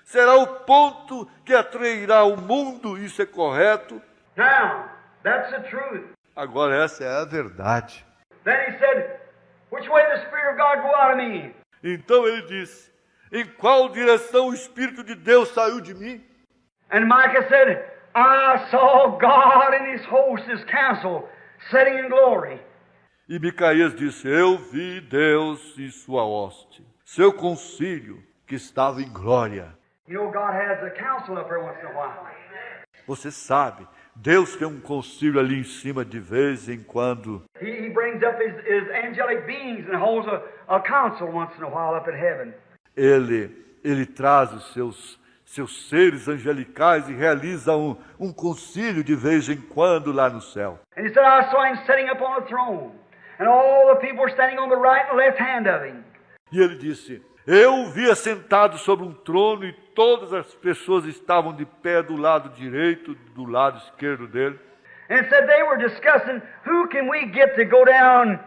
Será o ponto que atrairá o mundo, isso é correto. Now, that's the truth. Agora essa é a verdade. Then he said, which way did the Spirit of God go out of me? Então ele disse, em qual direção o Espírito de Deus saiu de mim? And Micah said, I saw God and his host, his council, sitting in glory. E Micaías disse, eu vi Deus e sua hoste, seu concílio, que estava em glória. You know, God has a council up there once in a while. Você sabe, Deus tem um concílio ali em cima de vez em quando. He brings up his angelic beings and holds a council once in a while up in heaven. Ele traz os seus seres angelicais e realiza um concílio de vez em quando lá no céu. And he said, I saw him sitting up on a throne, and all the people were standing on the right and left hand of him. E ele disse, eu o vi assentado sobre um trono e todas as pessoas estavam de pé do lado direito, do lado esquerdo dele. And it said they were discussing, who can we get to go down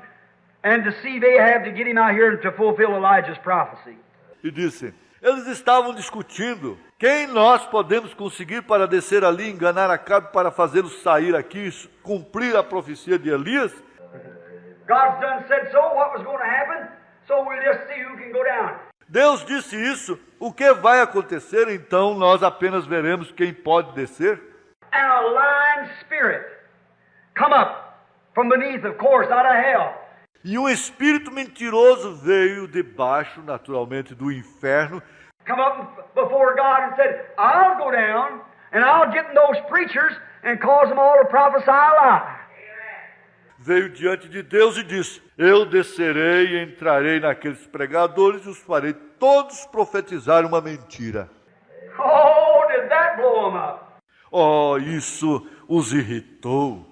and deceive Ahab to get him out here to fulfill Elijah's prophecy? E disse, eles estavam discutindo, quem nós podemos conseguir para descer ali, enganar Acabe para fazê-lo sair aqui, cumprir a profecia de Elias? God's done said so, what was going to happen? So we'll just see who can go down. Deus disse isso, o que vai acontecer, então nós apenas veremos quem pode descer. And a lying spirit come up from beneath, of course, out of hell. E um espírito mentiroso veio debaixo, naturalmente, do inferno. Come up before God and said, I'll go down and I'll get in those preachers and cause them all to prophesy a lie. Veio diante de Deus e disse, eu descerei e entrarei naqueles pregadores e os farei todos profetizar uma mentira. Oh, did that blow them up? Oh, isso os irritou.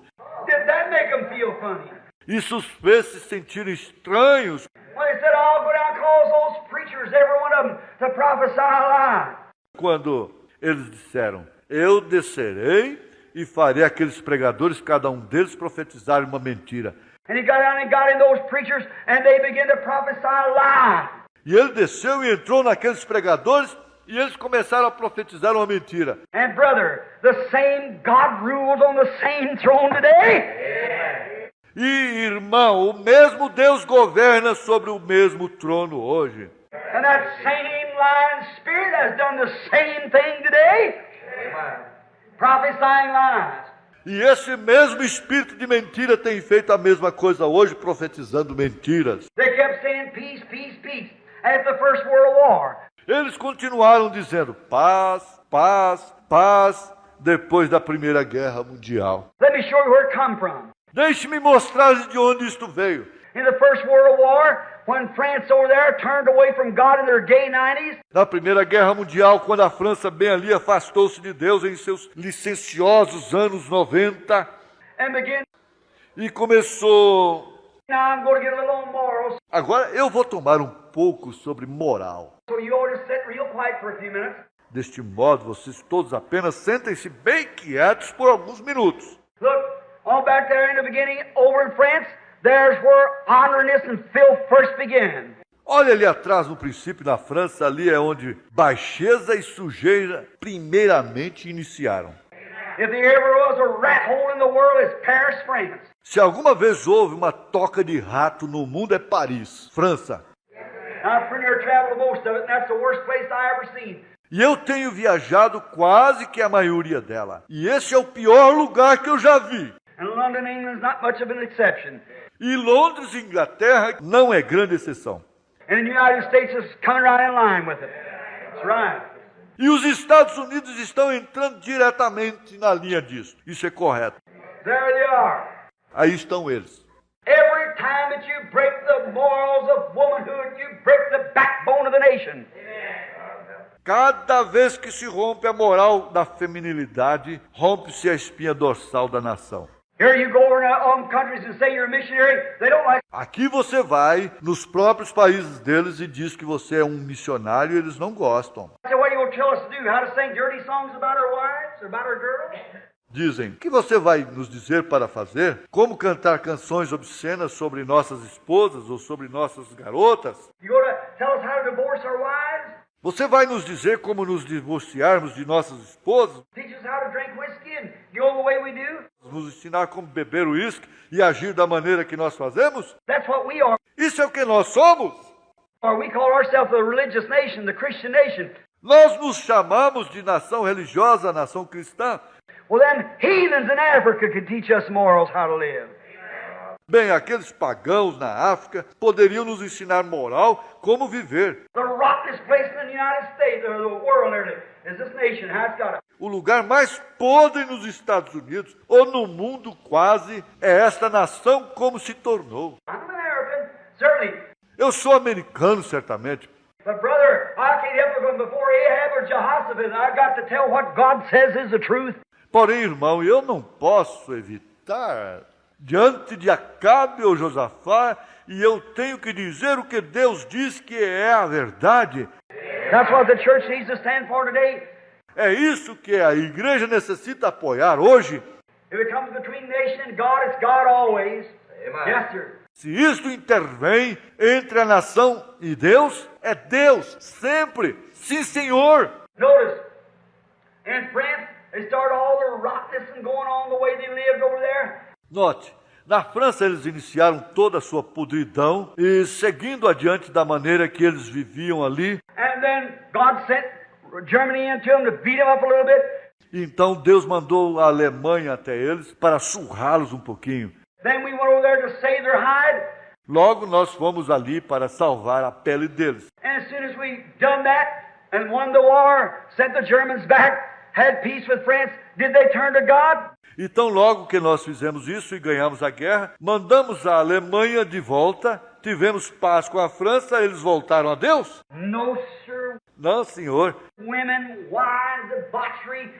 Did that make them feel funny? Isso os fez se sentir estranhos. When they said, I'll go down and cause those preachers, every one of them, to prophesy a lie. Quando eles disseram, eu descerei e farei aqueles pregadores, cada um deles, profetizar uma mentira. And he got down and got in those preachers and they began to prophesy a lie. E ele desceu e entrou naqueles pregadores e eles começaram a profetizar uma mentira. And brother, the same God rules on the same throne today. E irmão, o mesmo Deus governa sobre o mesmo trono hoje. And that same lying spirit has done the same thing today. Prophesying lies. E esse mesmo espírito de mentira tem feito a mesma coisa hoje, profetizando mentiras. They kept saying peace, peace, peace after the First World War. Eles continuaram dizendo paz, paz, paz, depois da Primeira Guerra Mundial. Let me show you where it come from. Deixe-me mostrar de onde isto veio. In the First World War, when France over there turned away from God in their gay 90s, Na Primeira Guerra Mundial, quando a França bem ali afastou-se de Deus em seus licenciosos anos 90 and began, e começou Now I'm going to get a little on morals. Agora eu vou tomar um pouco sobre moral. So you ought to sit real quiet for a few minutes. Deste modo, vocês todos apenas sentem-se bem quietos por alguns minutos. Look, on back there in the beginning, over in France, there's where honoriness and filth first began. Olha ali atrás, no princípio, na França, ali é onde baixeza e sujeira primeiramente iniciaram. If there ever was a rat hole in the world, it's Paris, France. Se alguma vez houve uma toca de rato no mundo, é Paris, França. I've pretty near traveled most of it, and that's the worst place I ever seen. E eu tenho viajado quase que a maioria dela. E esse é o pior lugar que eu já vi. And London, England's not much of an exception. E Londres, Inglaterra, não é grande exceção. And the United States is coming right in line with it. That's right. E os Estados Unidos estão entrando diretamente na linha disso. Isso é correto. There they are. Aí estão eles. Every time that you break the morals of womanhood, you break the backbone of the nation. Cada vez que se rompe a moral da feminilidade, rompe-se a espinha dorsal da nação. Here you go over in countries and say you're a missionary, they don't like. Aqui você vai nos próprios países deles e diz que você é um missionário e eles não gostam. So what are you going to tell us to do? How to sing dirty songs about our wives or about our girls? Dizem, o que você vai nos dizer para fazer? Como cantar canções obscenas sobre nossas esposas ou sobre nossas garotas? You going to tell us how to divorce our wives? Você vai nos dizer como nos divorciarmos de nossas esposas? Teach us how to drink whiskey and go the way we do? Nos ensinar como beber uísque e agir da maneira que nós fazemos? That's what we are. Isso é o que nós somos? Or we call ourselves the religious nation, the Christian nation. Nós nos chamamos de nação religiosa, nação cristã. Well then, heathens in Africa could teach us morals how to live. Bem, aqueles pagãos na África poderiam nos ensinar moral, como viver. The rottenest place in the United States or the world is this nation. How it's got it. O lugar mais podre nos Estados Unidos, ou no mundo quase, é esta nação como se tornou. I'm an American, certainly. Eu sou americano, certamente. But brother, I can't help it from before Ahab or Jehoshaphat. I've got to tell what God says is the truth. Porém, irmão, eu não posso evitar, diante de Acabe ou Josafá, e eu tenho que dizer o que Deus diz que é a verdade. That's what the church needs to stand for today. É isso que a igreja necessita apoiar hoje. If it comes between nation and God, it's God always. Amen. Yes, sir. Se isto intervém entre a nação e Deus, é Deus, sempre. Sim, Senhor. Notice, in France, they start all the rottenness and going on the way they lived over there. Note, na França eles iniciaram toda a sua podridão e seguindo adiante da maneira que eles viviam ali. And then God sent Germany into them to beat them up a little bit. Então Deus mandou a Alemanha até eles para surrá-los um pouquinho. Then we went over there to save their hide. Logo nós fomos ali para salvar a pele deles. And as soon as we done that and won the war, sent the Germans back, had peace with France, did they turn to God? Então logo que nós fizemos isso e ganhamos a guerra, mandamos a Alemanha de volta, tivemos paz com a França, eles voltaram a Deus? No, sir. Não, senhor. Women, wine, debauchery,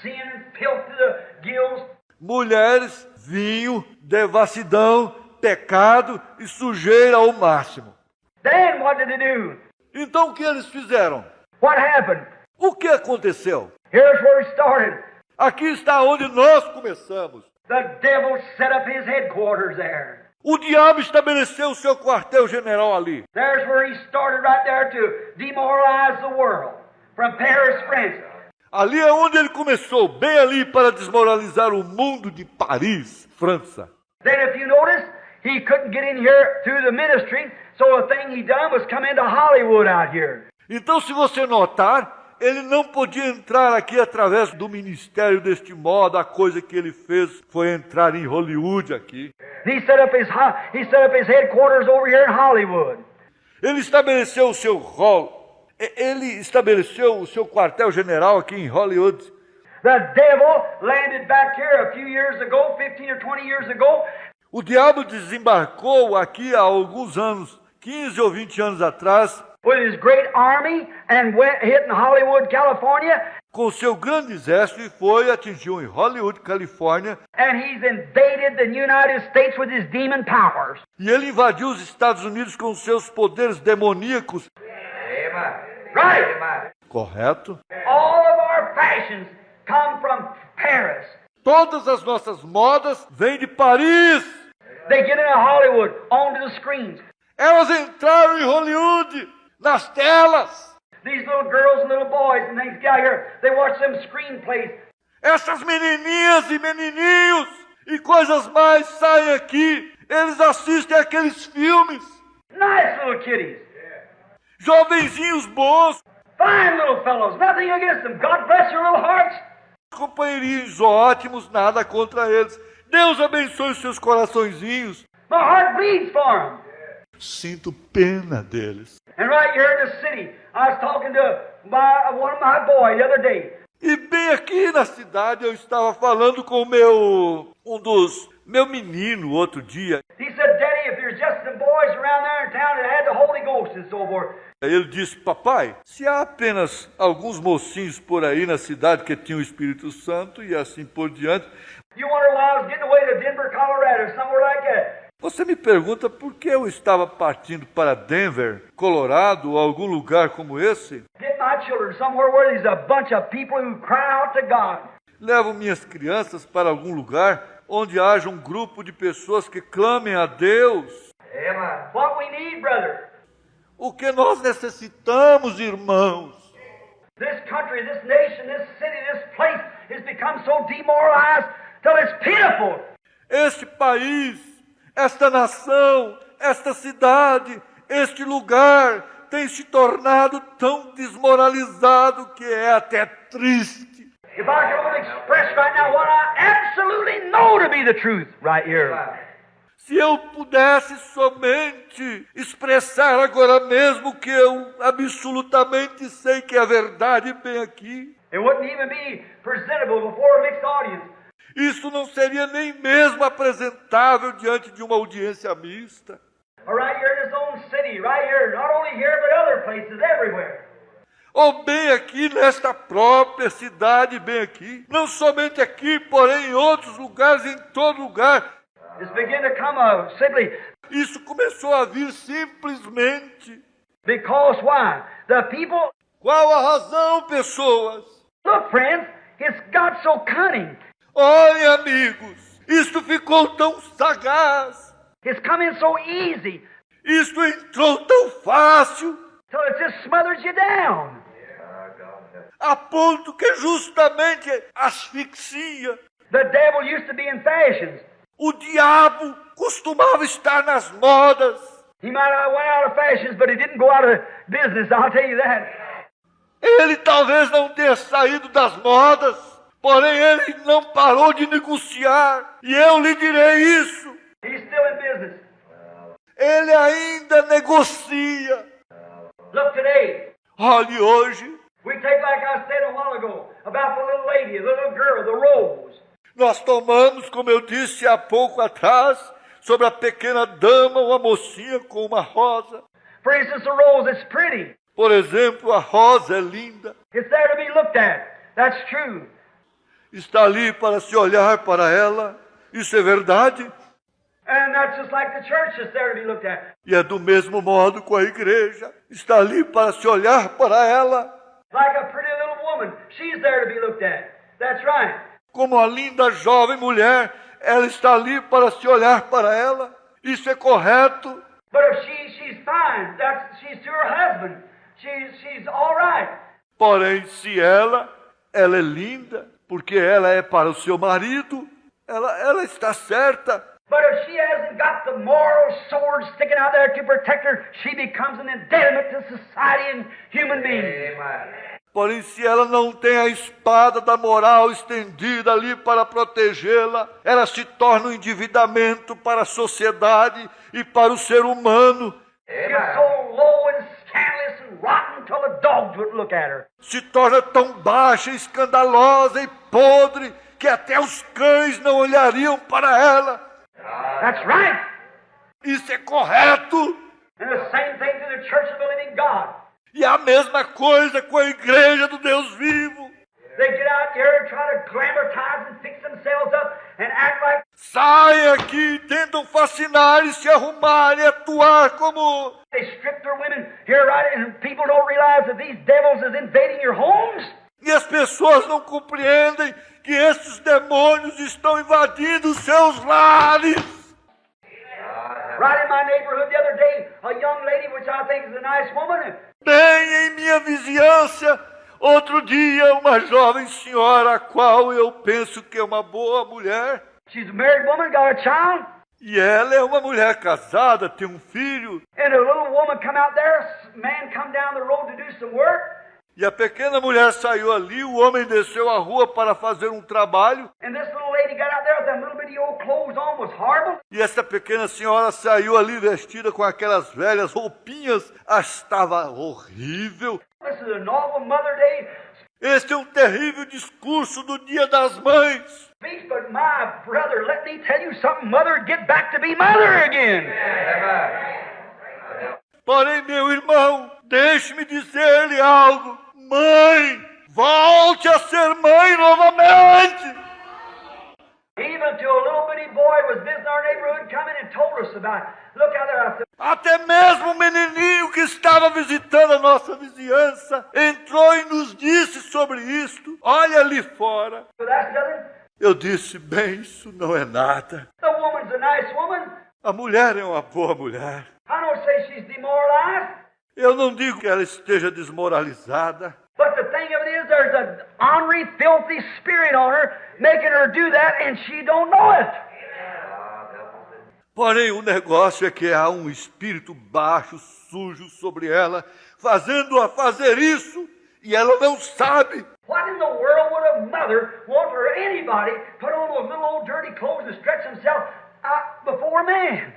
sin and filth to the gills. Mulheres, vinho, devassidão, pecado e sujeira ao máximo. Then what did they do? Então o que eles fizeram? What happened? O que aconteceu? Here's where it started. Aqui está onde nós começamos. The devil set up his headquarters there. O diabo estabeleceu o seu quartel-general ali. There's where he started right there to demoralize the world. From Paris, France. Ali é onde ele começou, bem ali para desmoralizar o mundo de Paris, França. Then if you notice, he couldn't get in here through the ministry, so the thing he done was come into Hollywood out here. Então, se você notar, ele não podia entrar aqui através do ministério deste modo. A coisa que ele fez foi entrar em Hollywood aqui. He set up his headquarters over here in Hollywood. Ele estabeleceu o seu quartel-general aqui em Hollywood. The devil landed back here a few years ago, 15 or 20 years ago. O diabo desembarcou aqui há alguns anos, 15 ou 20 anos atrás, with his great army and went hitting Hollywood, California. com seu grande exército e foi, atingiu em Hollywood, Califórnia. And he's invaded the United States with his demon powers. E ele invadiu os Estados Unidos com seus poderes demoníacos. Right. Correto? All of our fashions come from Paris. Todas as nossas modas vêm de Paris. They get into Hollywood, onto the screens. Elas entraram em Hollywood, nas telas. These little girls and little boys and things get out here, they watch them screenplays. Essas menininhas e menininhos e coisas mais saem aqui. Eles assistem aqueles filmes. Nice little kiddies. Jovenzinhos bons. Fine little fellows. Nothing against them. God bless your little hearts. Companheirinhos ótimos, nada contra eles. Deus abençoe os seus coraçõezinhos. My heart bleeds for them. Sinto pena deles. And right here in the city, I was talking to one of my boys the other day. E bem aqui na cidade eu estava falando com meu menino outro dia. He said, Daddy, if there's just some boys around there in town that had the Holy Ghost and so forth. Ele disse, papai, se há apenas alguns mocinhos por aí na cidade que tinham o Espírito Santo e assim por diante. You wonder why I was getting away to Denver, Colorado, somewhere like that. Você me pergunta por que eu estava partindo para Denver, Colorado, ou algum lugar como esse? Get my children somewhere where there's a bunch of people who cry out to God. Levo minhas crianças para algum lugar onde haja um grupo de pessoas que clamem a Deus. Amen. What we need, brother. O que nós necessitamos, irmãos? This country, this nation, this city, this place has become so demoralized till it's pitiful. Este país, esta nação, esta cidade, este lugar tem se tornado tão desmoralizado que é até triste. If I could only express right now what I absolutely know to be the truth right here. Se eu pudesse somente expressar agora mesmo que eu absolutamente sei que é a verdade bem aqui. It wouldn't even be presentable before a mixed audience. Isso não seria nem mesmo apresentável diante de uma audiência mista. Right here in this own city, right here, not only here but other places, everywhere. Ou bem aqui nesta própria cidade, bem aqui. Não somente aqui, porém em outros lugares, em todo lugar. It's beginning to come out simply. Isso começou a vir simplesmente. Because why? The people. Qual a razão, pessoas? Look, friends, it's got so cunning. Olhem, amigos, isto ficou tão sagaz. It's coming so easy. Isto entrou tão fácil. Till it just smothers you down. A ponto que justamente asfixia. The devil used to be in fashions. O diabo costumava estar nas modas. He might have went out of fashions, but he didn't go out of business, I'll tell you that. Ele talvez não tenha saído das modas, porém ele não parou de negociar. E eu lhe direi isso. He's still in business. Ele ainda negocia. Look today. Olhe hoje. We take, like I said a while ago, about the little lady, the little girl, the rose. Nós tomamos, como eu disse há pouco atrás, sobre a pequena dama, uma mocinha com uma rosa. For instance, the rose is pretty. Por exemplo, a rosa é linda. It's there to be looked at. That's true. Está ali para se olhar para ela. Isso é verdade. And that's just like the church is there to be looked at. E é do mesmo modo com a igreja. Está ali para se olhar para ela. Like a pretty little woman, she's there to be looked at. That's right. Como a linda jovem mulher, ela está ali para se olhar para ela. Isso é correto. But if she's fine, she's to her husband. She's all right. Porém, se ela é linda, porque ela é para o seu marido, ela está certa. But if she hasn't got the moral sword sticking out there to protect her, she becomes an impediment to society and human beings. Porém, se ela não tem a espada da moral estendida ali para protegê-la, ela se torna um endividamento para a sociedade e para o ser humano. Gets so low and scandalous and rotten till the dogs would look at her. Se torna tão baixa, escandalosa e podre que até os cães não olhariam para ela. That's right. Isso é correto. And the same thing to the church of the living God. E a mesma coisa com a igreja do Deus vivo. They get out there and try to glamorize and fix themselves up and act like... Saem aqui, tentam fascinar e se arrumar e atuar como... They strip their women here, right? And people don't realize that these devils is invading your homes. E as pessoas não compreendem que esses demônios estão invadindo seus lares. Right in my neighborhood the other day, a young lady, which I think is a nice woman... Bem em minha vizinhança, outro dia, uma jovem senhora, a qual eu penso que é uma boa mulher. She's a married woman, got a child. E ela é uma mulher casada, tem um filho. And a little woman come out there, man come down the road to do some work. E a pequena mulher saiu ali, o homem desceu a rua para fazer um trabalho. And this little lady got out there with them little bitty old clothes on, was horrible. E essa pequena senhora saiu ali vestida com aquelas velhas roupinhas. Estava horrível. This is an awful Mother Day. Este é um terrível discurso do Dia das Mães. But my brother, let me tell you something. Mother, get back to be mother again. Porém, meu irmão, deixe-me dizer-lhe algo. Mãe, volte a ser mãe novamente. Even to a little bitty boy was visiting our neighborhood, coming and told us about it. Look out there, I said. Até mesmo o menininho que estava visitando a nossa vizinhança entrou e nos disse sobre isto. Olha ali fora. So that's nothing. Eu disse, bem, isso não é nada. The woman's a nice woman. A mulher é uma boa mulher. I don't say she's demoralized. Eu não digo que ela esteja desmoralizada. But the thing of it is, there's an ornery, filthy spirit on her, making her do that, and she don't know it. Porém, o negócio é que há um espírito baixo, sujo sobre ela, fazendo-a fazer isso, e ela não sabe. What in the world would a mother want for anybody put on those little old dirty clothes and stretch themselves out before a man?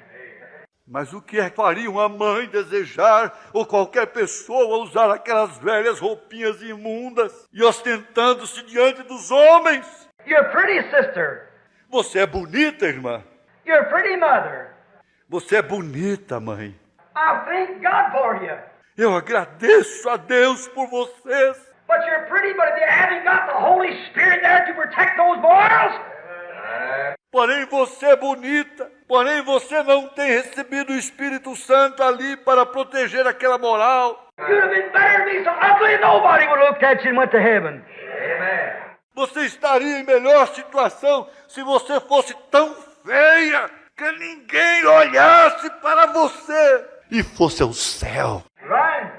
Mas o que é que faria uma mãe desejar, ou qualquer pessoa usar aquelas velhas roupinhas imundas e ostentando-se diante dos homens? You're pretty, sister. Você é bonita, irmã. You're pretty, mother. Você é bonita, mãe. I thank God for you. Eu agradeço a Deus por vocês. But you're pretty, but if you haven't got the Holy Spirit there to protect those morals... Porém você é bonita, porém você não tem recebido o Espírito Santo ali para proteger aquela moral. You'd have been better than me, so ugly nobody would have looked at you and went to heaven. Amen. Você estaria em melhor situação se você fosse tão feia que ninguém olhasse para você e fosse ao céu. Right?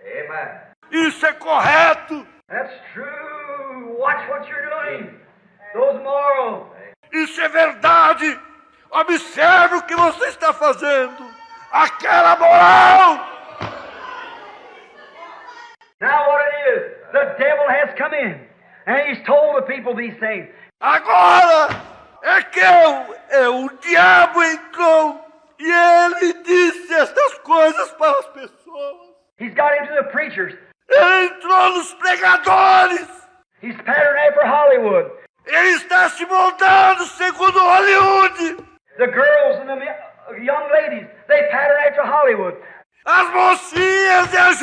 Amen. Isso é correto. That's true. Watch what you're doing. Those morals. Isso é verdade. Observe o que você está fazendo. Aquela moral. Now what it is, the devil has come in and he's told the people these things. Agora é que o diabo entrou e ele disse estas coisas para as pessoas. He's got into the preachers. Ele entrou nos pregadores. He's patterned after Hollywood. Ele está se moldando segundo Hollywood. The girls and the young ladies, they pattern after Hollywood. As mocinhas e as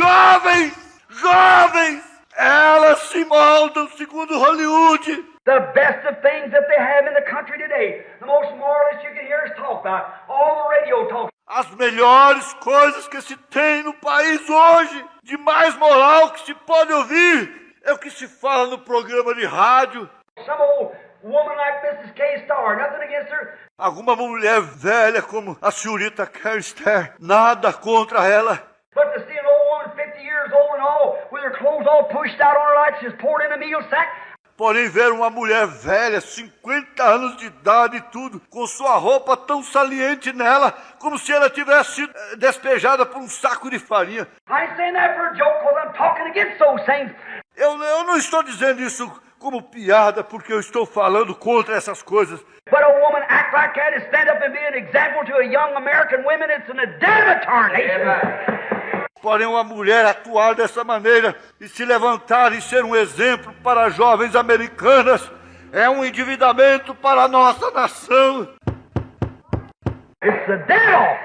jovens, elas se moldam segundo Hollywood. The best of things that they have in the country today, the most moralist you can hear us talk about, all the radio talk. As melhores coisas que se tem no país hoje, de mais moral que se pode ouvir, é o que se fala no programa de rádio. Some old woman like Mrs. K-Star, nothing against her. Alguma mulher velha como a senhorita K-Star, nada contra ela. But to see an old woman 50 years old and all, with her clothes all pushed out on her like she's poured in a meal sack. Porém, ver uma mulher velha, 50 anos de idade e tudo, com sua roupa tão saliente nela, como se ela tivesse sido despejada por um saco de farinha. I ain't saying that for a joke, because I'm talking against those things. Eu não estou dizendo isso como piada, porque eu estou falando contra essas coisas. But a woman act like that and stand up and be an example to a young American woman, it's an damnatory. Porém, uma mulher atuar dessa maneira e se levantar e ser um exemplo para jovens americanas é um endividamento para a nossa nação. It's the devil.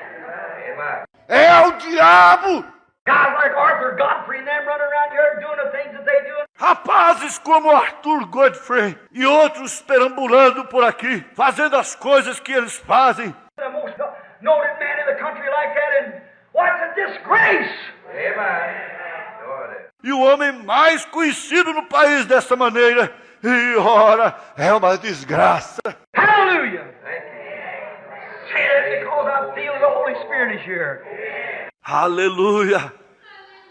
É o diabo. Guys like Arthur Godfrey and them running around here doing the things that they do. Rapazes como Arthur Godfrey e outros perambulando por aqui, fazendo as coisas que eles fazem. The most noted man in the country like that, and what's a disgrace? E o homem mais conhecido no país dessa maneira, e ora, é uma desgraça. Hallelujah! Say that because I feel the Holy Spirit is here. Aleluia!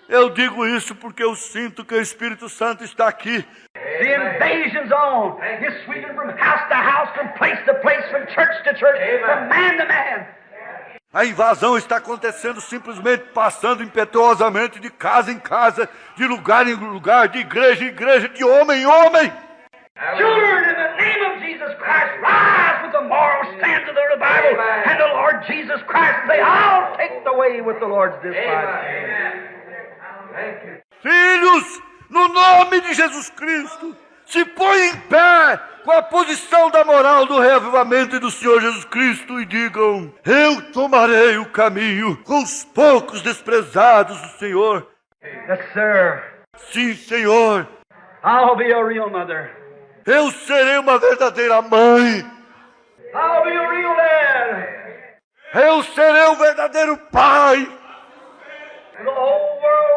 Eu digo isso porque eu sinto que o Espírito Santo está aqui. The invasion's on. It's sweeping from house to house, from place to place, from church to church, from man to man. A invasão está acontecendo simplesmente passando impetuosamente de casa em casa, de lugar em lugar, de igreja em igreja, de homem em homem. Children, in the name of Jesus Christ, rise with the moral stands of the Bible and the Lord Jesus Christ and say, I'll take the way with the Lord's despised. Filhos, no nome de Jesus Cristo, se põem em pé com a posição da moral do reavivamento e do Senhor Jesus Cristo e digam: eu tomarei o caminho com os poucos desprezados do Senhor. Yes, sir. Sim, Senhor. I'll be a real mother. Eu serei uma verdadeira mãe. I'll be a real dad. Eu serei um verdadeiro pai. The whole world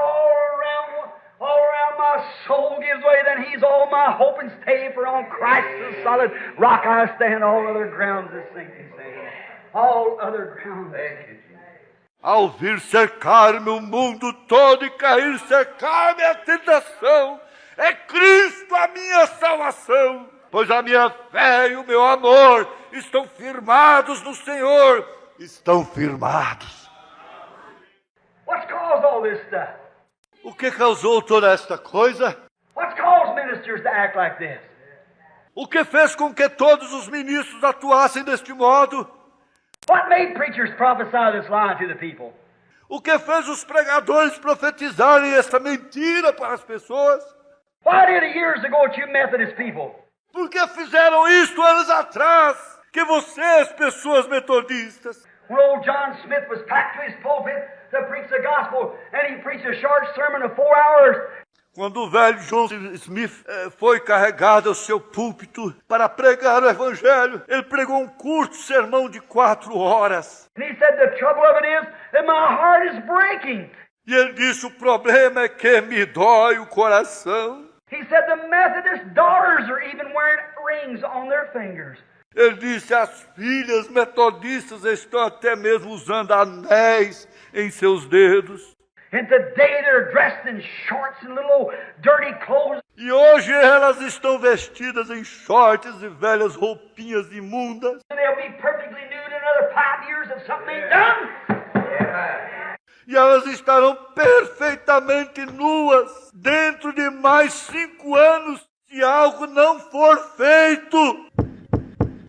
all around my soul gives way, then he's all my hope and stay, for on Christ the solid rock I stand, all other grounds is sinking sand. All other grounds. Ao vir cercar-me o mundo todo e cair cercar-me a tentação, é Cristo a minha salvação, pois a minha fé e o meu amor estão firmados no Senhor, estão firmados. What's caused all this stuff? O que causou toda esta coisa? What's caused ministers to act like this? O que fez com que todos os ministros atuassem deste modo? What made preachers prophesy this lie to the people? O que fez os pregadores profetizarem esta mentira para as pessoas? Why did it years ago to you Methodist people? Por que fizeram isto anos atrás? Que vocês, pessoas metodistas, When old John Smith was packed to his pulpit to preach the gospel, and he preached a short sermon of 4 hours. quando o velho John Smith foi carregado ao seu púlpito para pregar o Evangelho, ele pregou um curto sermão de 4 horas. And he said, the trouble of it is that my heart is breaking. E ele disse, o problema é que me dói o coração. He said, the Methodist daughters are even wearing rings on their fingers. Ele disse, as filhas metodistas estão até mesmo usando anéis em seus dedos. And today they're dressed in shorts and little dirty clothes. E hoje elas estão vestidas em shorts e velhas roupinhas imundas. And they'll be perfectly nude in another 5 years if something ain't done. E elas estarão perfeitamente nuas dentro de mais 5 anos se algo não for feito.